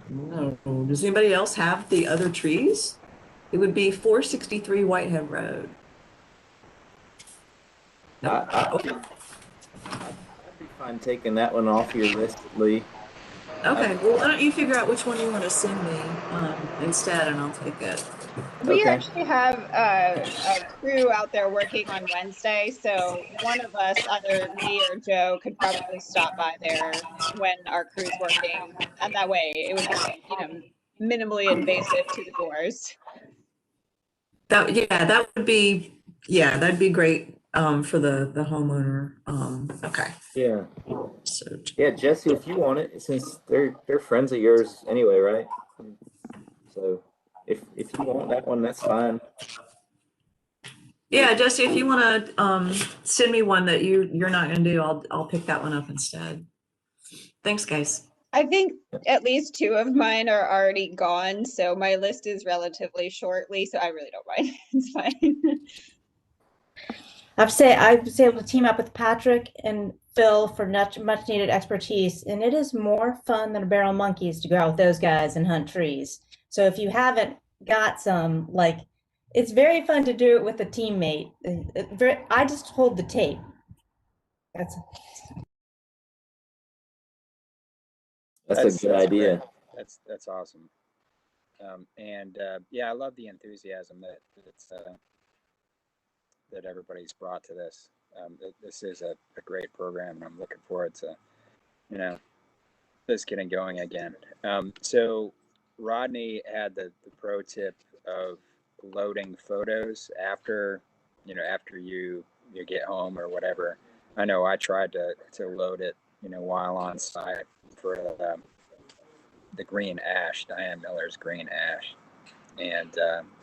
No. Does anybody else have the other trees? It would be 463 Whitehead Road. Nope. I'd be fine taking that one off your list, Lee. Okay, well, why don't you figure out which one you want to send me instead, and I'll take it. We Okay. actually have a crew out there working on Wednesday, so one of us, either me or Joe, could probably stop by there when our crew's working, and that way it would be, minimally invasive to the doors. That'd be great for the homeowner. Okay. Yeah. So Yeah, Jesse, if you want it, since they're friends of yours anyway, right? So if you want that one, that's fine. yeah, Jesse, if you want to send me one that you're not going to do, I'll pick that one up instead. Thanks, guys. I think at least two of mine are already gone, so my list is relatively shortly, so I really don't mind. It's fine. I was able to team up with Patrick and Phil for much needed expertise, and it is more fun than a barrel of monkeys to go out with those guys and hunt trees. So if you haven't got some, it's very fun to do it with a teammate. I just hold the tape. That's That's a good idea. Great. That's awesome. Yeah, I love the enthusiasm that everybody's brought to this. This is a great program, and I'm looking forward to, this getting going again. So Rodney had the pro tip of loading photos after you get home or whatever. I know I tried to load it, while on site for the green ash, Diane Miller's green ash, and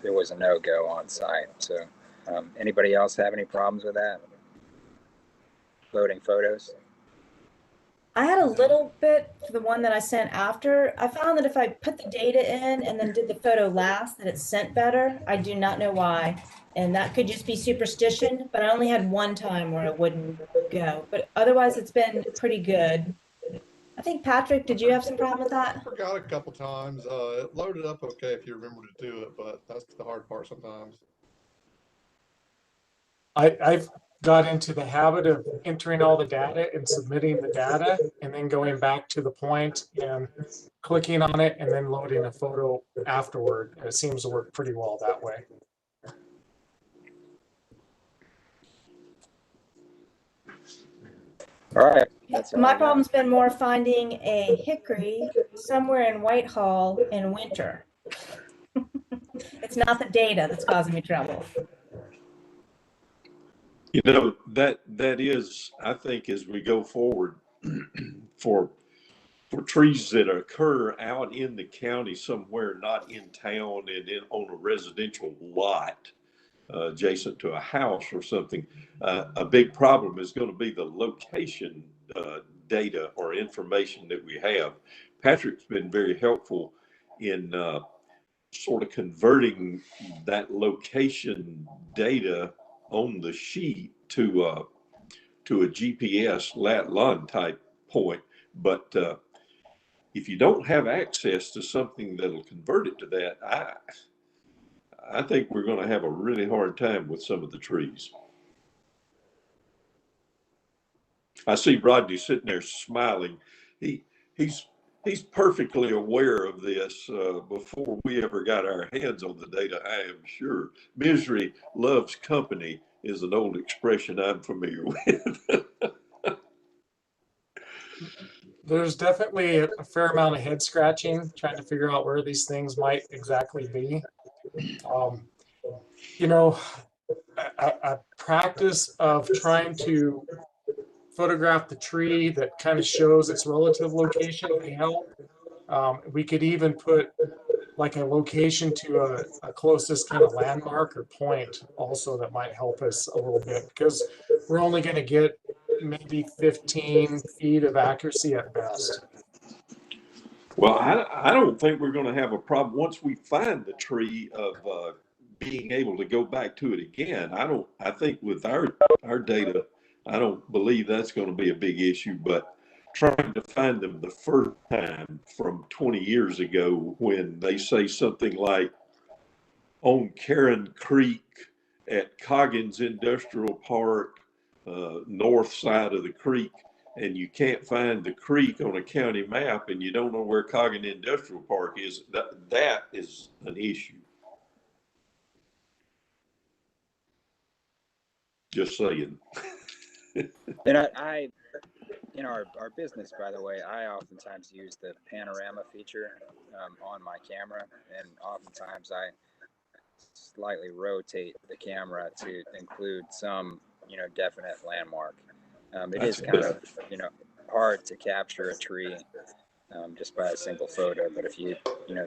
there was a no-go on site. So anybody else have any problems with that? Loading photos? I had a little bit for the one that I sent after. I found that if I put the data in and then did the photo last, that it sent better. I do not know why. And that could just be superstition, but I only had one time where it wouldn't go. But otherwise, it's been pretty good. I think, Patrick, did you have some problem with I that? forgot a couple times. It loaded up okay if you remember to do it, but that's the hard part sometimes. I've got into the habit of entering all the data and submitting the data and then going back to the point and clicking on it and then loading a photo afterward. And it seems to work pretty well that way. All right, that's all My I got. problem's been more finding a hickory somewhere in Whitehall in winter. It's not the data that's causing me trouble. You know, that is, I think, as we go forward, for trees that occur out in the county somewhere, not in town and on a residential lot, adjacent to a house or something, a big problem is going to be the location data or information that we have. Patrick's been very helpful in sort of converting that location data on the sheet to a GPS lat-long type point. But if you don't have access to something that'll convert it to that, I think we're going to have a really hard time with some of the trees. I see Rodney sitting there smiling. He's perfectly aware of this before we ever got our hands on the data, I am sure. Misery loves company is an old expression I'm familiar with. There's definitely a fair amount of head scratching trying to figure out where these things might exactly be. You know, a practice of trying to photograph the tree that kind of shows its relative location may help. We could even put like a location to a closest kind of landmark or point also that might help us a little bit, because we're only going to get maybe 15 feet of accuracy at best. Well, I don't think we're going to have a problem once we find the tree of being able to go back to it again. I think with our data, I don't believe that's going to be a big issue, but trying to find them the first time from 20 years ago when they say something like on Karen Creek at Coggins Industrial Park, north side of the creek, and you can't find the creek on a county map and you don't know where Coggins Industrial Park is, that is an issue. Just saying. And I in our business, by the way, I oftentimes use the panorama feature on my camera, and oftentimes I slightly rotate the camera to include some, definite landmark. It is kind of, hard to capture a tree just by a single photo, but if you,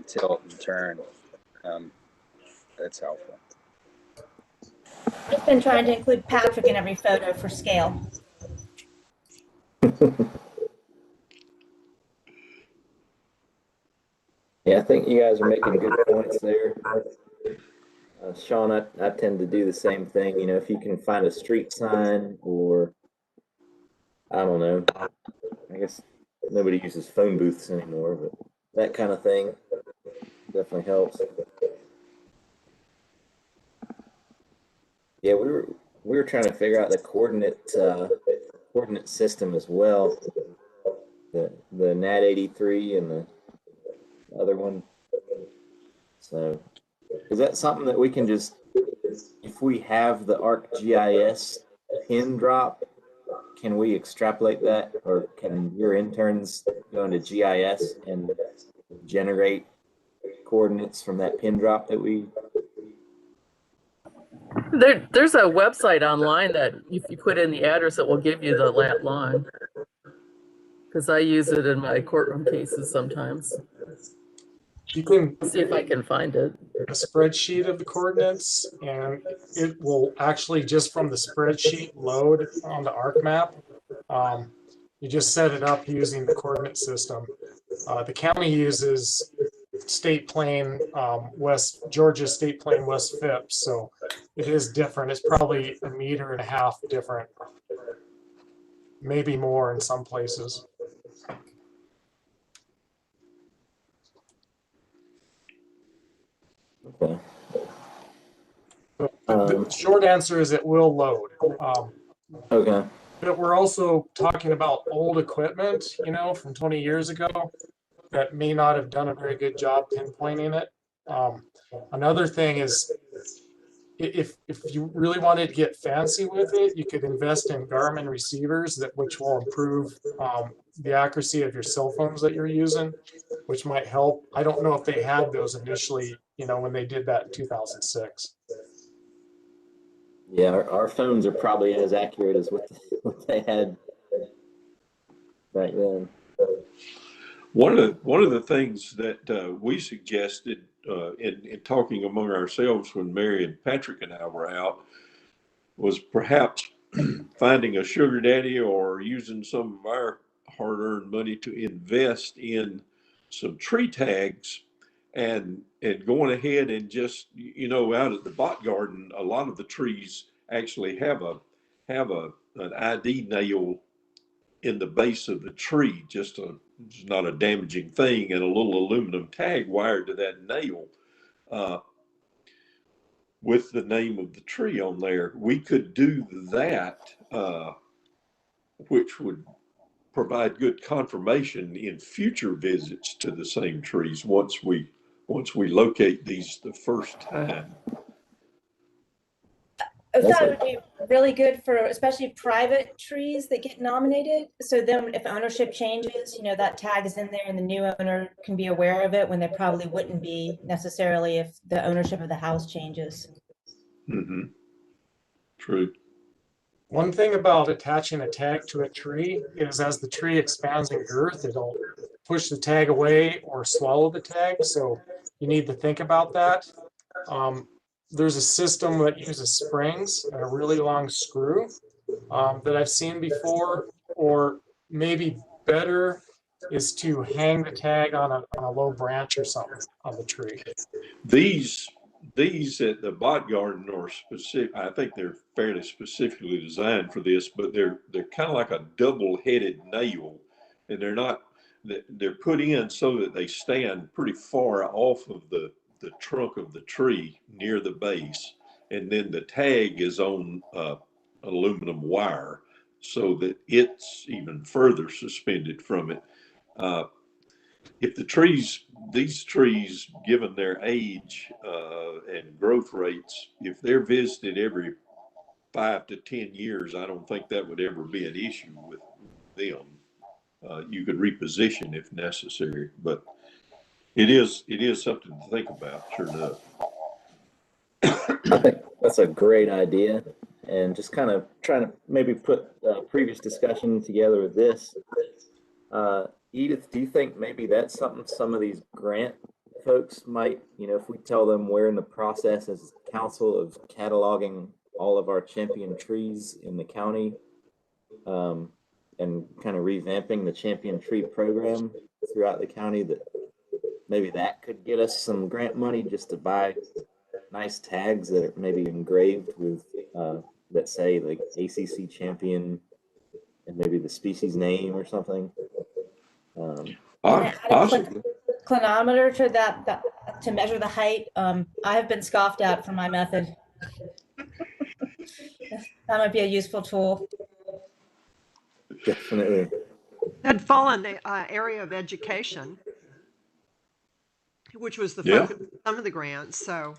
tilt and turn, that's helpful. I've been trying to include Patrick in every photo for scale. Yeah, I think you guys are making good points there. Sean, I tend to do the same thing. You know, if you can find a street sign or, I don't know, I guess nobody uses phone booths anymore, but that kind of thing definitely helps. Yeah, we were trying to figure out the coordinate system as well. The NAT 83 and the other one. So is that something that we can just, if we have the ArcGIS pin drop, can we extrapolate that, or can your interns go into GIS and generate coordinates from that pin drop that we? There's a website online that if you put in the address, it will give you the lat long. Because I use it in my courtroom cases sometimes. You can see if I can find it. A spreadsheet of the coordinates, and it will actually just from the spreadsheet load on the ArcMap. You just set it up using the coordinate system. The county uses State Plane West Georgia State Plane West Phipps, so it is different. It's probably 1.5 meters different, maybe more in some places. Okay. The short answer is it will load. Okay. But we're also talking about old equipment, from 20 years ago that may not have done a very good job pinpointing it. Another thing is if you really wanted to get fancy with it, you could invest in Garmin receivers which will improve the accuracy of your cell phones that you're using, which might help. I don't know if they had those initially, when they did that in 2006. Yeah, our phones are probably as accurate as what they had back then. One of the things that we suggested in talking among ourselves when Mary and Patrick and I were out was perhaps finding a sugar daddy or using some of our hard-earned money to invest in some tree tags and going ahead and just out at the bot garden, a lot of the trees actually have an ID nail in the base of the tree, just it's not a damaging thing, and a little aluminum tag wired to that nail with the name of the tree on there. We could do that, which would provide good confirmation in future visits to the same trees once we locate these the first time. I thought it would be really good for especially private trees that get nominated. So then if ownership changes, that tag is in there and the new owner can be aware of it when they probably wouldn't be necessarily if the ownership of the house changes. Mm-hmm. True. One thing about attaching a tag to a tree is as the tree expands in girth, it'll push the tag away or swallow the tag. So you need to think about that. There's a system that uses springs and a really long screw that I've seen before, or maybe better is to hang the tag on a low branch or something on the tree. These at the bot garden are specific. I think they're fairly specifically designed for this, but they're kind of like a double-headed nail, and they're put in so that they stand pretty far off of the trunk of the tree near the base, and then the tag is on aluminum wire so that it's even further suspended from it. If these trees, given their age and growth rates, if they're visited every 5 to 10 years, I don't think that would ever be an issue with them. You could reposition if necessary, but it is something to think about, sure enough. I think that's a great idea, and just kind of trying to maybe put previous discussion together with this. Edith, do you think maybe that's something some of these grant folks might, if we tell them we're in the process as council of cataloging all of our champion trees in the county, and kind of revamping the champion tree program throughout the county, that maybe that could get us some grant money just to buy nice tags that are maybe engraved with that say like ACC champion and maybe the species name or something. Clinometer to that to measure the height. I have been scoffed at for my method. That might be a useful tool. Definitely. That'd fall in the area of education, which was the focus of some of the grants. So,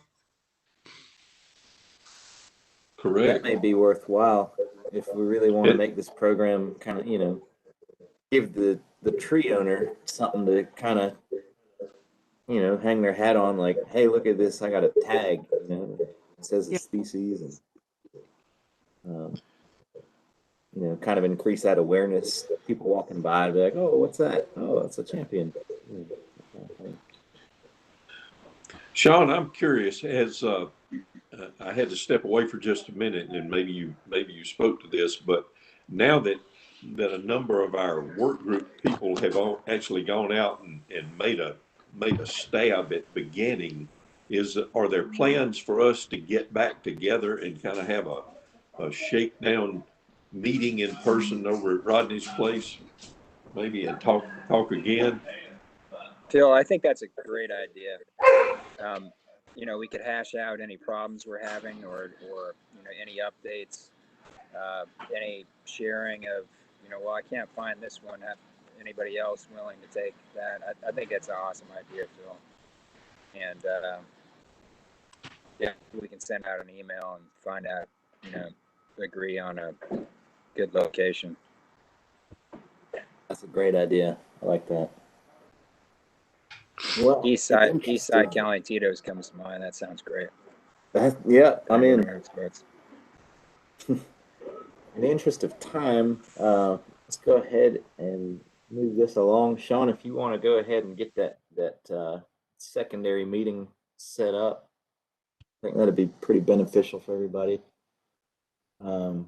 correct. That may be worthwhile if we really want to make this program kind of, give the tree owner something to kind of, hang their hat on, like, hey, look at this, I got a tag, it says the species, and kind of increase that awareness. People walking by be like, oh, what's that? Oh, that's a champion. Sean, I'm curious, as I had to step away for just a minute, and maybe you spoke to this, but now that a number of our work group people have actually gone out and made a stab at beginning, are there plans for us to get back together and kind of have a shakedown meeting in person over at Rodney's place, maybe, and talk again? Phil, I think that's a great idea. We could hash out any problems we're having, or any updates, any sharing of, well, I can't find this one. Anybody else willing to take that? I think that's an awesome idea, Phil. And Yeah, we can send out an email and find out, agree on a good location. That's a great idea. I like that. Well, East side County Tito's comes to mind. That sounds great. Yeah, I'm in. Where it starts. In the interest of time, let's go ahead and move this along. Sean, if you want to go ahead and get that secondary meeting set up, I think that'd be pretty beneficial for everybody. So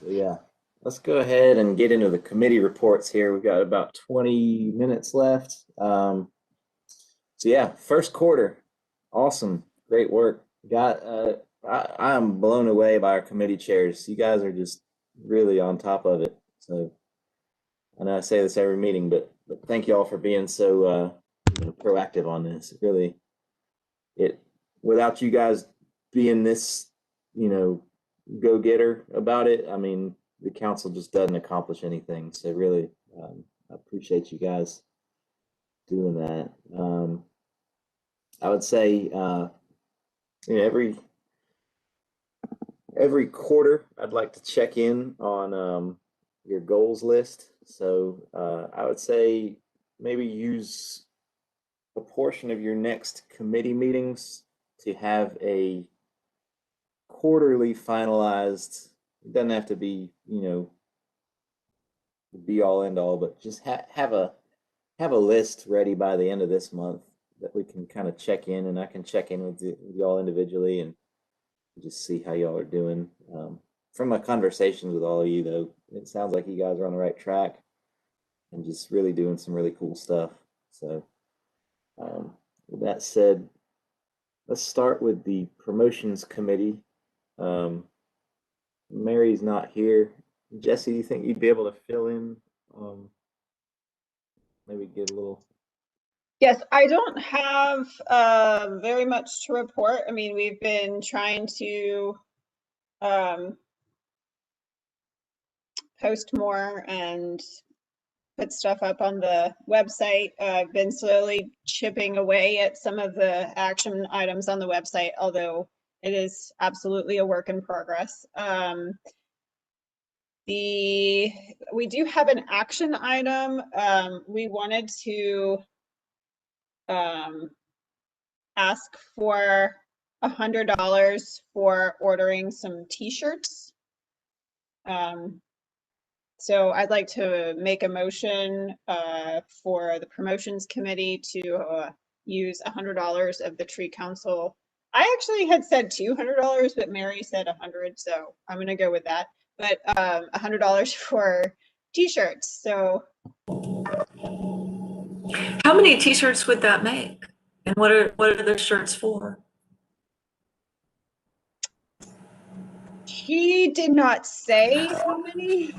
yeah, let's go ahead and get into the committee reports here. We've got about 20 minutes left. So yeah, first quarter, awesome, great work. I'm blown away by our committee chairs. You guys are just really on top of it. So I know I say this every meeting, but thank you all for being so proactive on this. It without you guys being this, go-getter about it, I mean, the council just doesn't accomplish anything. So really, I appreciate you guys doing that. I would say, every quarter, I'd like to check in on your goals list. So I would say maybe use a portion of your next committee meetings to have a quarterly finalized. It doesn't have to be, the be all end all, but just have a list ready by the end of this month that we can kind of check in, and I can check in with y'all individually and just see how y'all are doing. From my conversations with all of you, though, it sounds like you guys are on the right track and just really doing some really cool stuff. So, with that said, let's start with the promotions committee. Mary's not here. Jesse, do you think you'd be able to fill in? Maybe get a little. Yes, I don't have very much to report. I mean, we've been trying to post more and put stuff up on the website. I've been slowly chipping away at some of the action items on the website, although it is absolutely a work in progress. We do have an action item. We wanted to ask for $100 for ordering some t-shirts. So I'd like to make a motion for the promotions committee to use $100 of the tree council. I actually had said $200, but Mary said 100, so I'm gonna go with that. But $100 for t-shirts. So How many t-shirts would that make? And what are the shirts for? he did not say how many.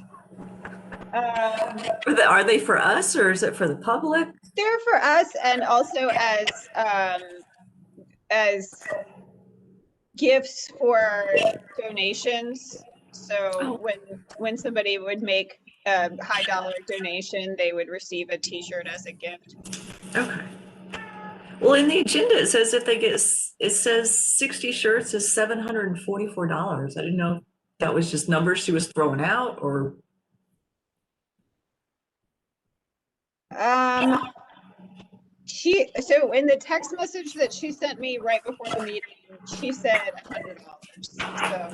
Are they for us or is it for the public? They're for us, and also as gifts for donations. So when somebody would make a high dollar donation, they would receive a t-shirt as a gift. Okay. Well, in the agenda, it says it says 60 shirts is $744. I didn't know if that was just numbers she was throwing out or. So in the text message that she sent me right before the meeting, she said $100. So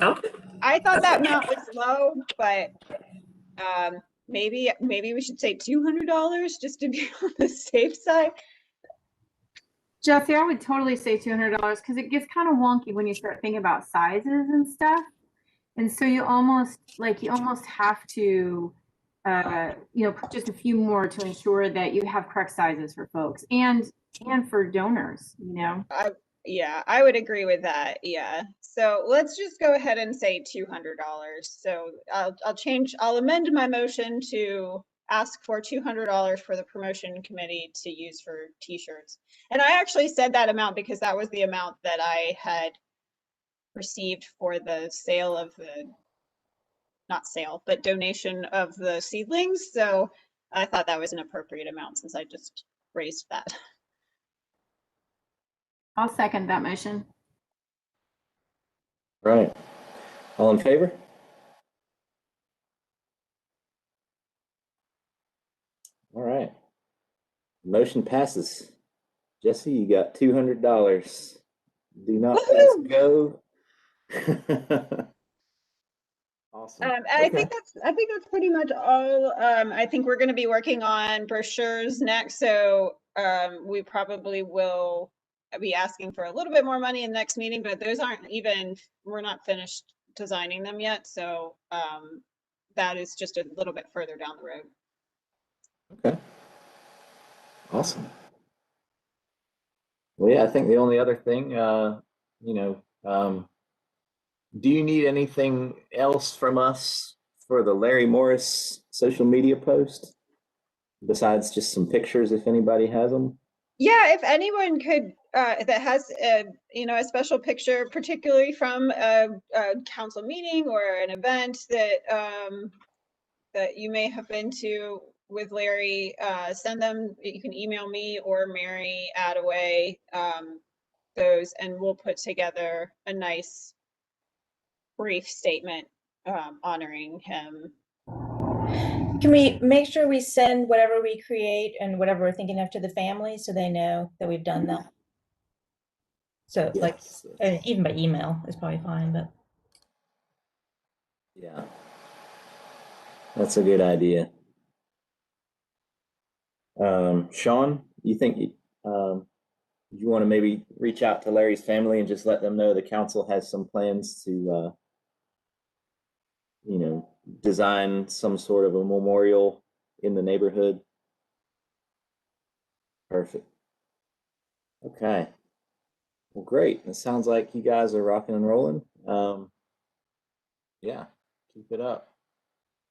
Okay. I thought that amount was low, but maybe we should say $200 just to be on the safe side. Jesse, I would totally say $200 because it gets kind of wonky when you start thinking about sizes and stuff. And so you almost have to, put just a few more to ensure that you have correct sizes for folks and for donors, Yeah, I would agree with that. Yeah. So let's just go ahead and say $200. So I'll amend my motion to ask for $200 for the promotion committee to use for t-shirts. And I actually said that amount because that was the amount that I had received for the sale of not sale, but donation of the seedlings. So I thought that was an appropriate amount since I just raised that. I'll second that motion. Right. All in favor? All right. Motion passes. Jesse, you got $200. Do not pass go. Awesome. I Okay. think that's pretty much all. I think we're going to be working on brochures next, so we probably will be asking for a little bit more money in the next meeting, but those aren't even, we're not finished designing them yet, so that is just a little bit further down the road. Okay. Awesome. Well, yeah, I think the only other thing, do you need anything else from us for the Larry Morris social media post besides just some pictures if anybody has them? Yeah, if anyone could, that has a special picture, particularly from a council meeting or an event that that you may have been to with Larry, send them. You can email me or Mary Attaway those, and we'll put together a nice brief statement honoring him. Can we make sure we send whatever we create and whatever we're thinking of to the family so they know that we've done that? So like, Yes. even by email is probably fine, but. Yeah, that's a good idea. Sean, you think you want to maybe reach out to Larry's family and just let them know the council has some plans to, design some sort of a memorial in the neighborhood? Perfect. Okay. Well, great. It sounds like you guys are rocking and rolling. Yeah, keep it up.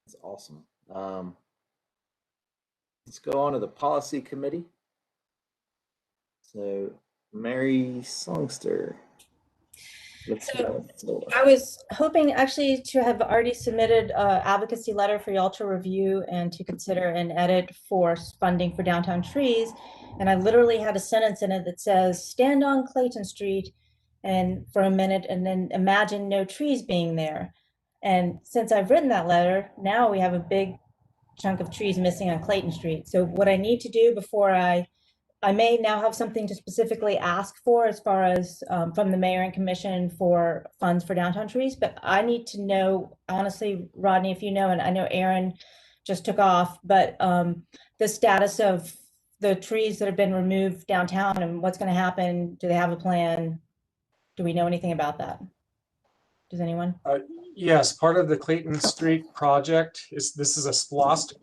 It's awesome. Let's go on to the policy committee. So, Mary Songster. So I was hoping actually to have already submitted an advocacy letter for y'all to review and to consider and edit for funding for downtown trees. And I literally had a sentence in it that says, stand on Clayton Street and for a minute and then imagine no trees being there. And since I've written that letter, now we have a big chunk of trees missing on Clayton Street. So what I need to do before I may now have something to specifically ask for as far as from the mayor and commission for funds for downtown trees, but I need to know, honestly, Rodney, if you know, and I know Aaron just took off, but the status of the trees that have been removed downtown and what's going to happen. Do they have a plan? Do we know anything about that? Does anyone? Yes, part of the Clayton Street project this is a SPLOST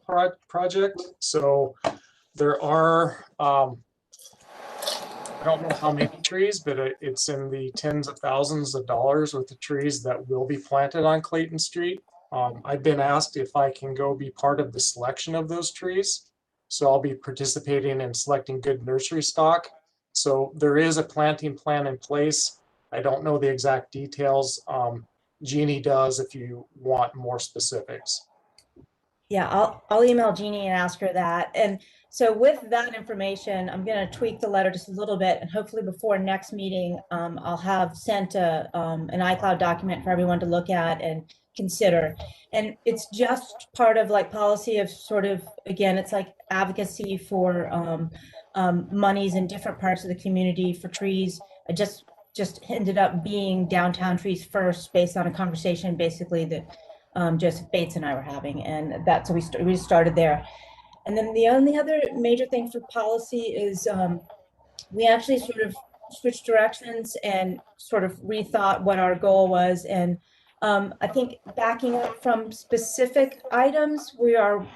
project. So there are, I don't know how many trees, but it's in the tens of thousands of dollars with the trees that will be planted on Clayton Street. I've been asked if I can go be part of the selection of those trees. So I'll be participating in selecting good nursery stock. So there is a planting plan in place. I don't know the exact details. Jeannie does if you want more specifics. Yeah, I'll email Jeannie and ask her that. And so with that information, I'm going to tweak the letter just a little bit, and hopefully before next meeting, I'll have sent an iCloud document for everyone to look at and consider. And it's just part of like policy of sort of, again, it's like advocacy for monies in different parts of the community for trees. I just ended up being downtown trees first based on a conversation basically that Joseph Bates and I were having, and that's we started there. And then the only other major thing for policy is we actually sort of switched directions and sort of rethought what our goal was. And I think backing up from specific items, we are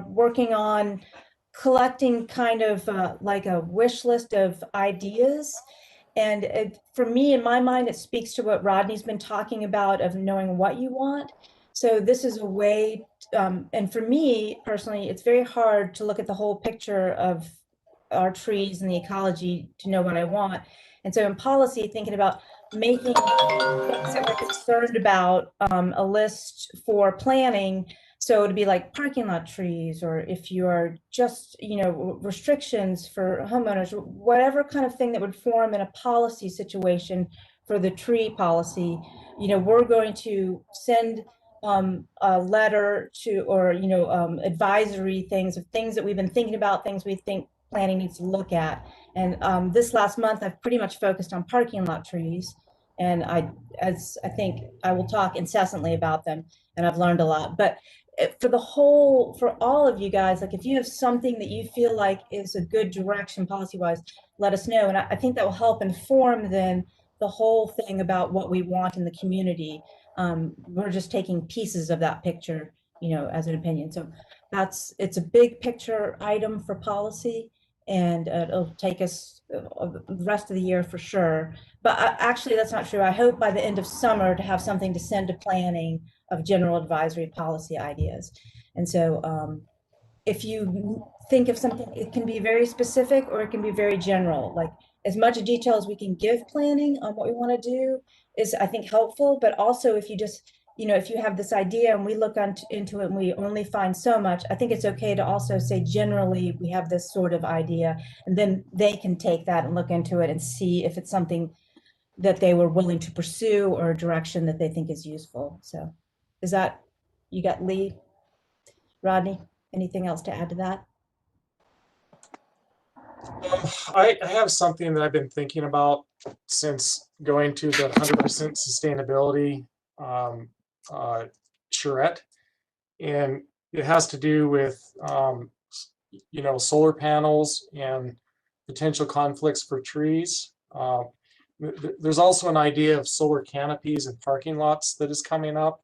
working on collecting kind of like a wish list of ideas. And for me, in my mind, it speaks to what Rodney's been talking about of knowing what you want. So this is a way, and for me personally, it's very hard to look at the whole picture of our trees and the ecology to know what I want. And so in policy, thinking about making things that we're concerned about a list for planning So it'd be like parking lot trees, or if you are just, restrictions for homeowners, whatever kind of thing that would form in a policy situation for the tree policy, we're going to send a letter to, or, advisory things of things that we've been thinking about, things we think planning needs to look at. And this last month, I've pretty much focused on parking lot trees. And as I think I will talk incessantly about them, and I've learned a lot. But for all of you guys, like if you have something that you feel like is a good direction policy-wise, let us know. And I think that will help inform then the whole thing about what we want in the community. We're just taking pieces of that picture, as an opinion. So it's a big picture item for policy, and it'll take us the rest of the year for sure. But actually, that's not true. I hope by the end of summer to have something to send to planning of general advisory policy ideas. And so if you think of something, it can be very specific or it can be very general. Like as much detail as we can give planning on what we want to do is, I think, helpful. But also if you just, if you have this idea and we look into it and we only find so much, I think it's okay to also say generally we have this sort of idea, and then they can take that and look into it and see if it's something that they were willing to pursue or a direction that they think is useful. So is that, you got Lee, Rodney, anything else to add to that? I have something that I've been thinking about since going to the 100% sustainability charrette, and it has to do with solar panels and potential conflicts for trees. There's also an idea of solar canopies and parking lots that is coming up,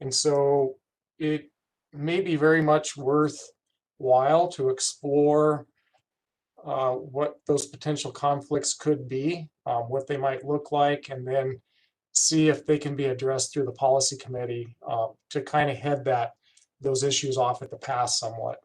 and so it may be very much worthwhile to explore what those potential conflicts could be, what they might look like, and then see if they can be addressed through the policy committee to kind of head those issues off at the pass somewhat.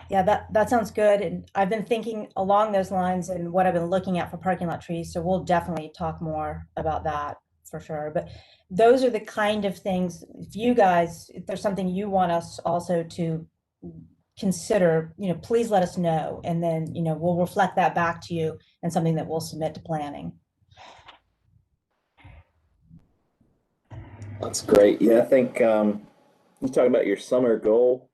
Yeah, that sounds good. And I've been thinking along those lines and what I've been looking at for parking lot trees. So we'll definitely talk more about that for sure. But those are the kind of things, if you guys, if there's something you want us also to consider, please let us know. And then, we'll reflect that back to you and something that we'll submit to planning. That's great. Yeah, I think you talk about your summer goal.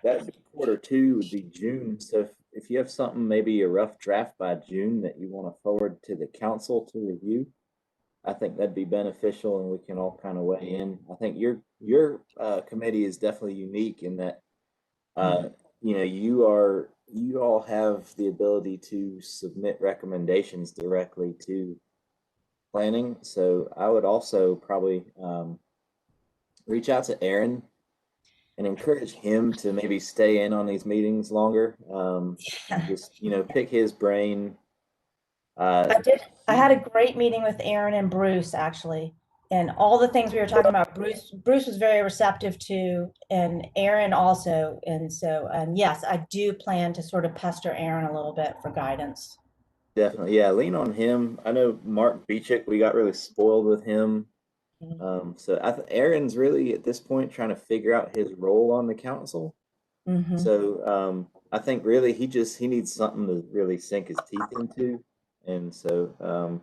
That'd be Q2 would be June. So if you have something, maybe a rough draft by June that you want to forward to the council to review, I think that'd be beneficial, and we can all kind of weigh in. I think your committee is definitely unique in that you all have the ability to submit recommendations directly to planning. So I would also probably reach out to Aaron and encourage him to maybe stay in on these meetings longer. Just, pick his brain. I had a great meeting with Aaron and Bruce, actually. And all the things we were talking about, Bruce was very receptive to, and Aaron also. And so, yes, I do plan to sort of pester Aaron a little bit for guidance. Definitely. Yeah, lean on him. I know Mark Beachick, we got really spoiled with him. So Aaron's really at this point trying to figure out his role on the council. So I think really he needs something to really sink his teeth into. And so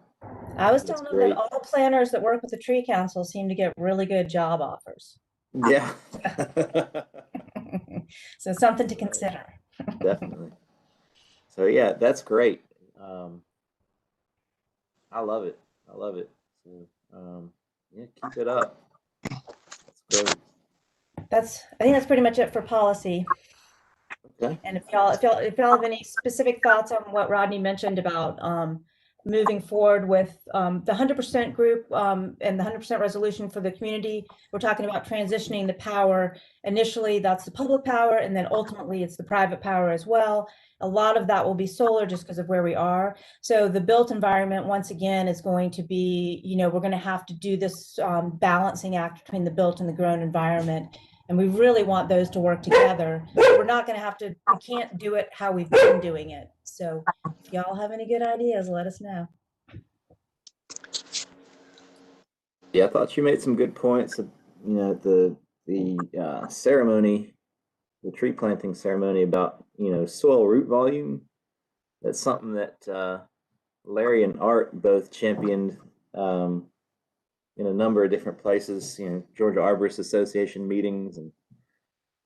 I was telling him that all planners that work with the tree council seem to get really good job offers. Yeah. So something to consider. Definitely. So yeah, that's great. I love it. I love it. So yeah, keep it up. That's great. I think that's pretty much it for policy. Okay. And if y'all have any specific thoughts on what Rodney mentioned about moving forward with the 100% group and the 100% resolution for the community, we're talking about transitioning the power. Initially, that's the public power, and then ultimately it's the private power as well. A lot of that will be solar just because of where we are. So the built environment, once again, is going to be, we're going to have to do this balancing act between the built and the grown environment. And we really want those to work together. We're not going to we can't do it how we've been doing it. So if y'all have any good ideas, let us know. Yeah, I thought you made some good points. The ceremony, the tree planting ceremony about soil root volume. That's something that Larry and Art both championed in a number of different places. Georgia Arborist Association meetings, and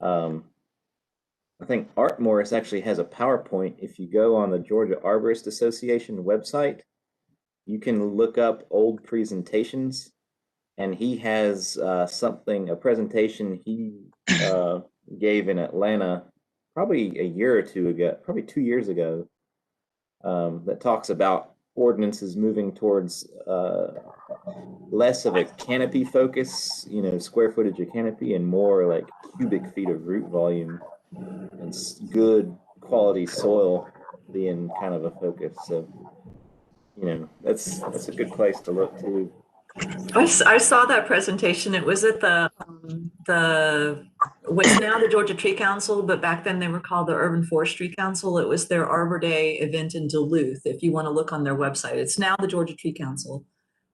I think Art Morris actually has a PowerPoint. If you go on the Georgia Arborist Association website, you can look up old presentations, and he has a presentation he gave in Atlanta probably a year or two ago, probably 2 years ago, that talks about ordinances moving towards less of a canopy focus, square footage of canopy, and more like cubic feet of root volume and good quality soil being kind of a focus. So, that's a good place to look too. I saw that presentation. It was at what's now the Georgia Tree Council, but back then they were called the Urban Forestry Council. It was their Arbor Day event in Duluth. If you want to look on their website, it's now the Georgia Tree Council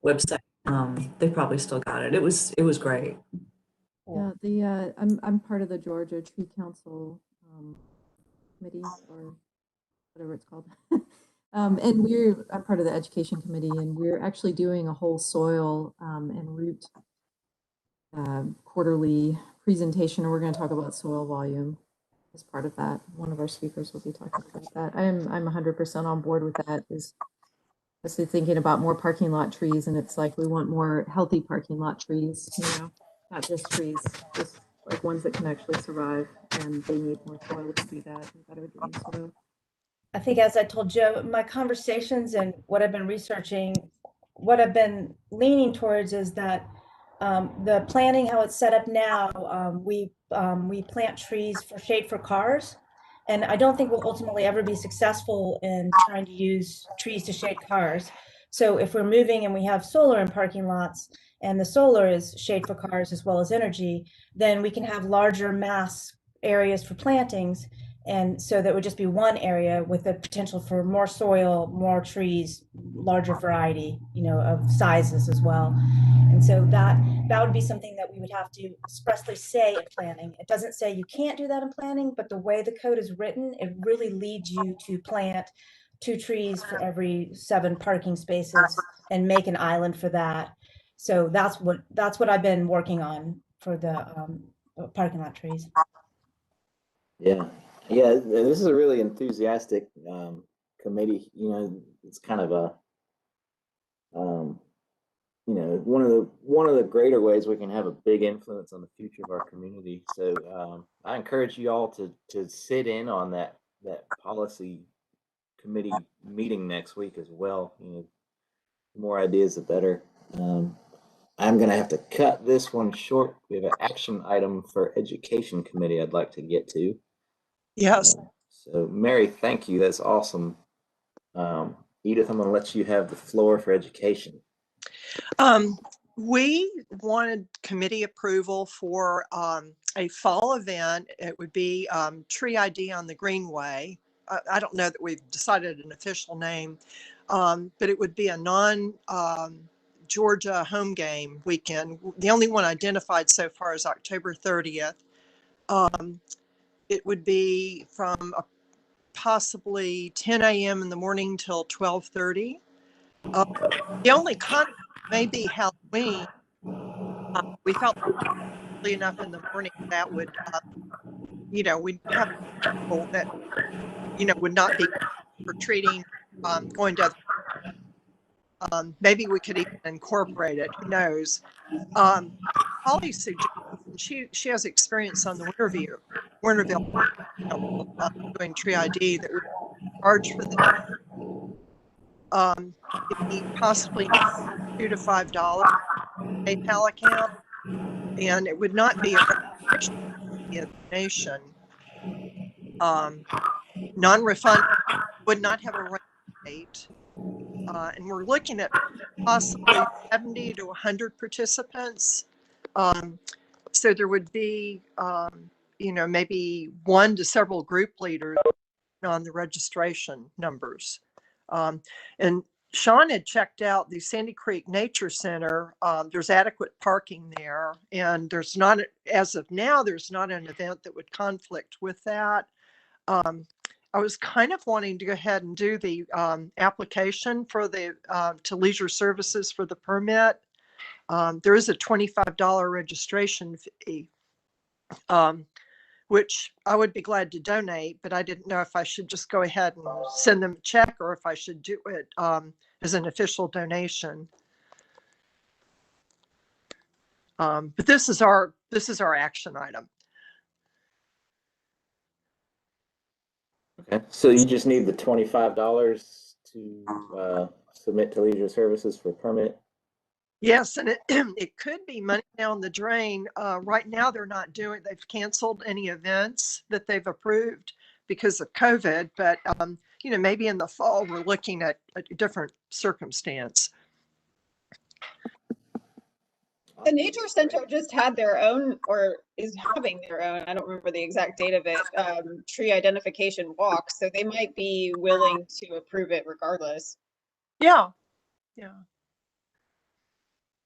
website. They probably still got it. It was great. Yeah, I'm part of the Georgia Tree Council committee, or whatever it's called. And I'm part of the education committee, and we're actually doing a whole soil and root quarterly presentation, and we're going to talk about soil volume as part of that. One of our speakers will be talking about that. I'm 100% on board with that. Is especially thinking about more parking lot trees, and it's like we want more healthy parking lot trees, not just trees, just like ones that can actually survive, and they need more soil to do that, and better drain soil. I think, as I told Joe, my conversations and what I've been researching, what I've been leaning towards is that the planning, how it's set up now, we plant trees for shade for cars. And I don't think we'll ultimately ever be successful in trying to use trees to shade cars. So if we're moving and we have solar in parking lots, and the solar is shade for cars as well as energy, then we can have larger mass areas for plantings. And so that would just be one area with the potential for more soil, more trees, larger variety, of sizes as well. And so that would be something that we would have to expressly say in planning. It doesn't say you can't do that in planning, but the way the code is written, it really leads you to plant 2 trees for every 7 parking spaces and make an island for that. So that's what I've been working on for the parking lot trees. Yeah. Yeah, this is a really enthusiastic committee. It's kind of a one of the greater ways we can have a big influence on the future of our community. So I encourage you all to sit in on that policy committee meeting next week as well. The more ideas, the better. I'm going to have to cut this one short. We have an action item for education committee I'd like to get to. Yes. So Mary, thank you. That's awesome. Edith, I'm going to let you have the floor for education. We wanted committee approval for a fall event. It would be Tree ID on the Greenway. I don't know that we've decided an official name, but it would be a Georgia home game weekend. The only one identified so far is October 30th. It would be from possibly 10 a.m. in the morning till 12:30. The only conflict may be Halloween. We felt early enough in the morning that would, we'd have people that, would not be retreating, going to other. Maybe we could even incorporate it. Who knows? Holly suggested, she has experience on the Winterville doing Tree ID, that we charge for the it'd be possibly $2 to $5 PayPal account, and it would not be a donation. Non-refund would not have a rain date, and we're looking at possibly 70 to 100 participants. So there would be, maybe 1 to several group leaders on the registration numbers. And Sean had checked out the Sandy Creek Nature Center. There's adequate parking there, and there's not, as of now, there's not an event that would conflict with that. I was kind of wanting to go ahead and do the application for the to Leisure Services for the permit. There is a $25 registration fee, which I would be glad to donate, but I didn't know if I should just go ahead and send them a check or if I should do it as an official donation. But this is our action item. Okay, so you just need the $25 to submit to Leisure Services for permit? Yes, and it could be money down the drain. Right now, they've canceled any events that they've approved because of COVID, but maybe in the fall, we're looking at a different circumstance. The Nature Center just had their own, or is having their own, I don't remember the exact date of it, tree identification walk. So they might be willing to approve it regardless. Yeah.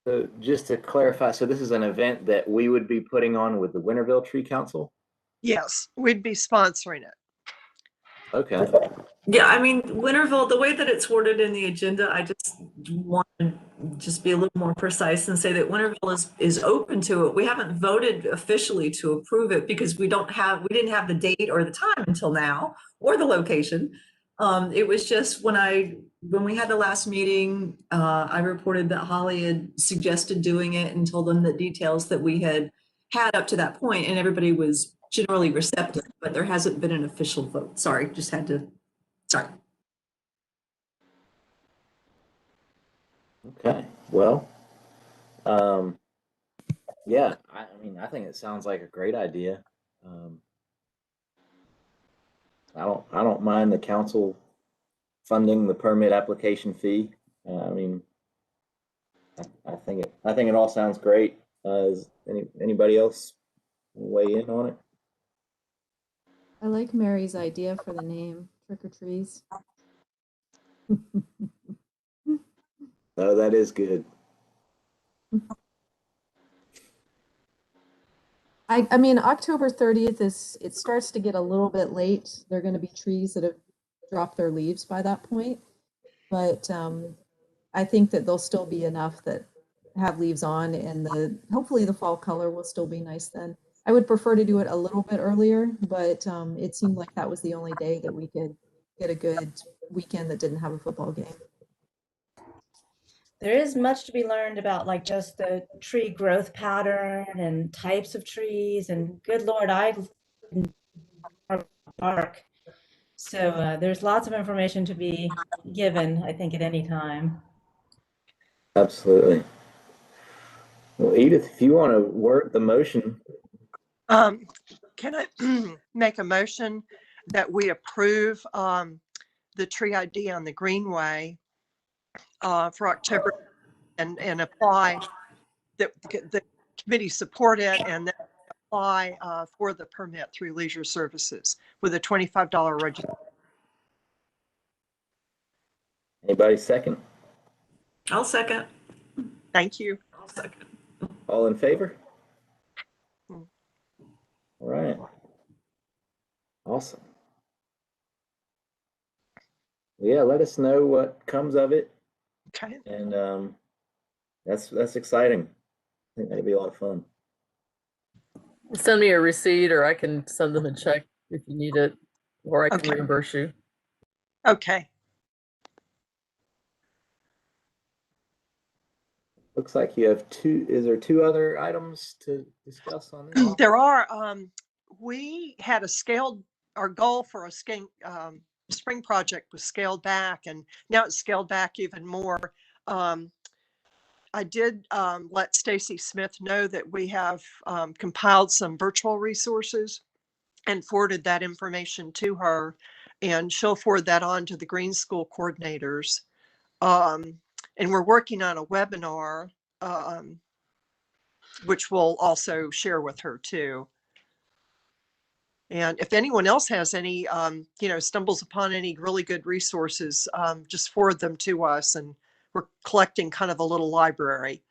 So just to clarify, so this is an event that we would be putting on with the Winterville Tree Council? Yes, we'd be sponsoring it. Okay. Yeah, I mean, Winterville, the way that it's worded in the agenda, I just want to just be a little more precise and say that Winterville is open to it. We haven't voted officially to approve it because we didn't have the date or the time until now, or the location. It was just when we had the last meeting, I reported that Holly had suggested doing it and told them the details that we had up to that point, and everybody was generally receptive, but there hasn't been an official vote. Sorry. Okay, well, yeah, I mean, I think it sounds like a great idea. I don't mind the council funding the permit application fee. I mean, I think it all sounds great. Is anybody else weigh in on it? I like Mary's idea for the name, Trick or Trees. Oh, that is good. I mean, October 30th it starts to get a little bit late. There are going to be trees that have dropped their leaves by that point. But I think that there'll still be enough that have leaves on, and hopefully the fall color will still be nice then. I would prefer to do it a little bit earlier, but it seemed like that was the only day that we could get a good weekend that didn't have a football game. There is much to be learned about like just the tree growth pattern and types of trees, and good Lord, I live in park. So there's lots of information to be given, I think, at any time. Absolutely. Well, Edith, if you want to word the motion. Can I make a motion that we approve the tree ID on the Greenway for October and apply that the committee support it and then apply for the permit through Leisure Services with a $25 registration. Anybody second? I'll second. Thank you. I'll second. All in favor? All right. Awesome. Yeah, let us know what comes of it. Okay. And that's exciting. I think that'll be a lot of fun. Send me a receipt, or I can send them a check if you need it, or I can reimburse you. Okay. Looks like you have two. Is there two other items to discuss on this? There are. We had our goal for a spring project was scaled back, and now it's scaled back even more. I did let Stacy Smith know that we have compiled some virtual resources and forwarded that information to her, and she'll forward that on to the Green School coordinators. And we're working on a webinar, which we'll also share with her too. And if anyone else has any, stumbles upon any really good resources, just forward them to us. And we're collecting kind of a little library.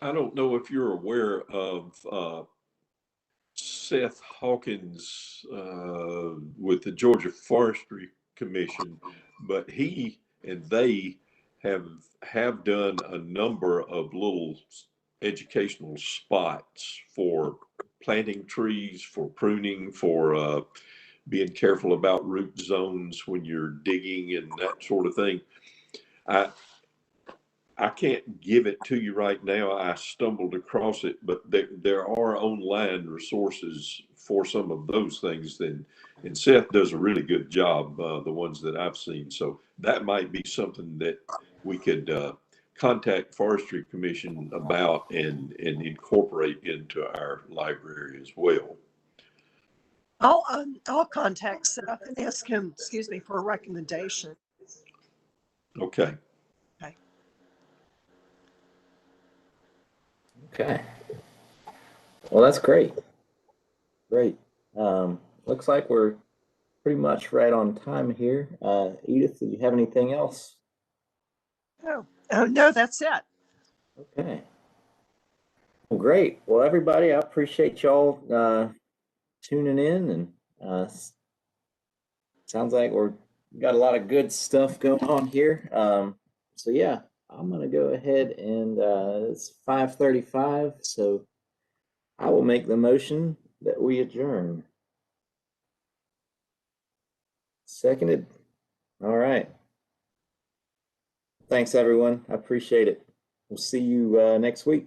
I don't know if you're aware of Seth Hawkins with the Georgia Forestry Commission, but he and they have done a number of little educational spots for planting trees, for pruning, for being careful about root zones when you're digging and that sort of thing. I can't give it to you right now. I stumbled across it, but there are online resources for some of those things. And Seth does a really good job, the ones that I've seen. So that might be something that we could contact Forestry Commission about and incorporate into our library as well. I'll contact Seth and ask him, for a recommendation. Okay. Okay. Well, that's great. Great. Looks like we're pretty much right on time here. Edith, do you have anything else? Oh no, that's it. Okay. Well, great. Well, everybody, I appreciate y'all tuning in, and sounds like we're got a lot of good stuff going on here. So yeah, I'm gonna go ahead and it's 5:35, so I will make the motion that we adjourn. Seconded. All right. Thanks, everyone. I appreciate it. We'll see you next week.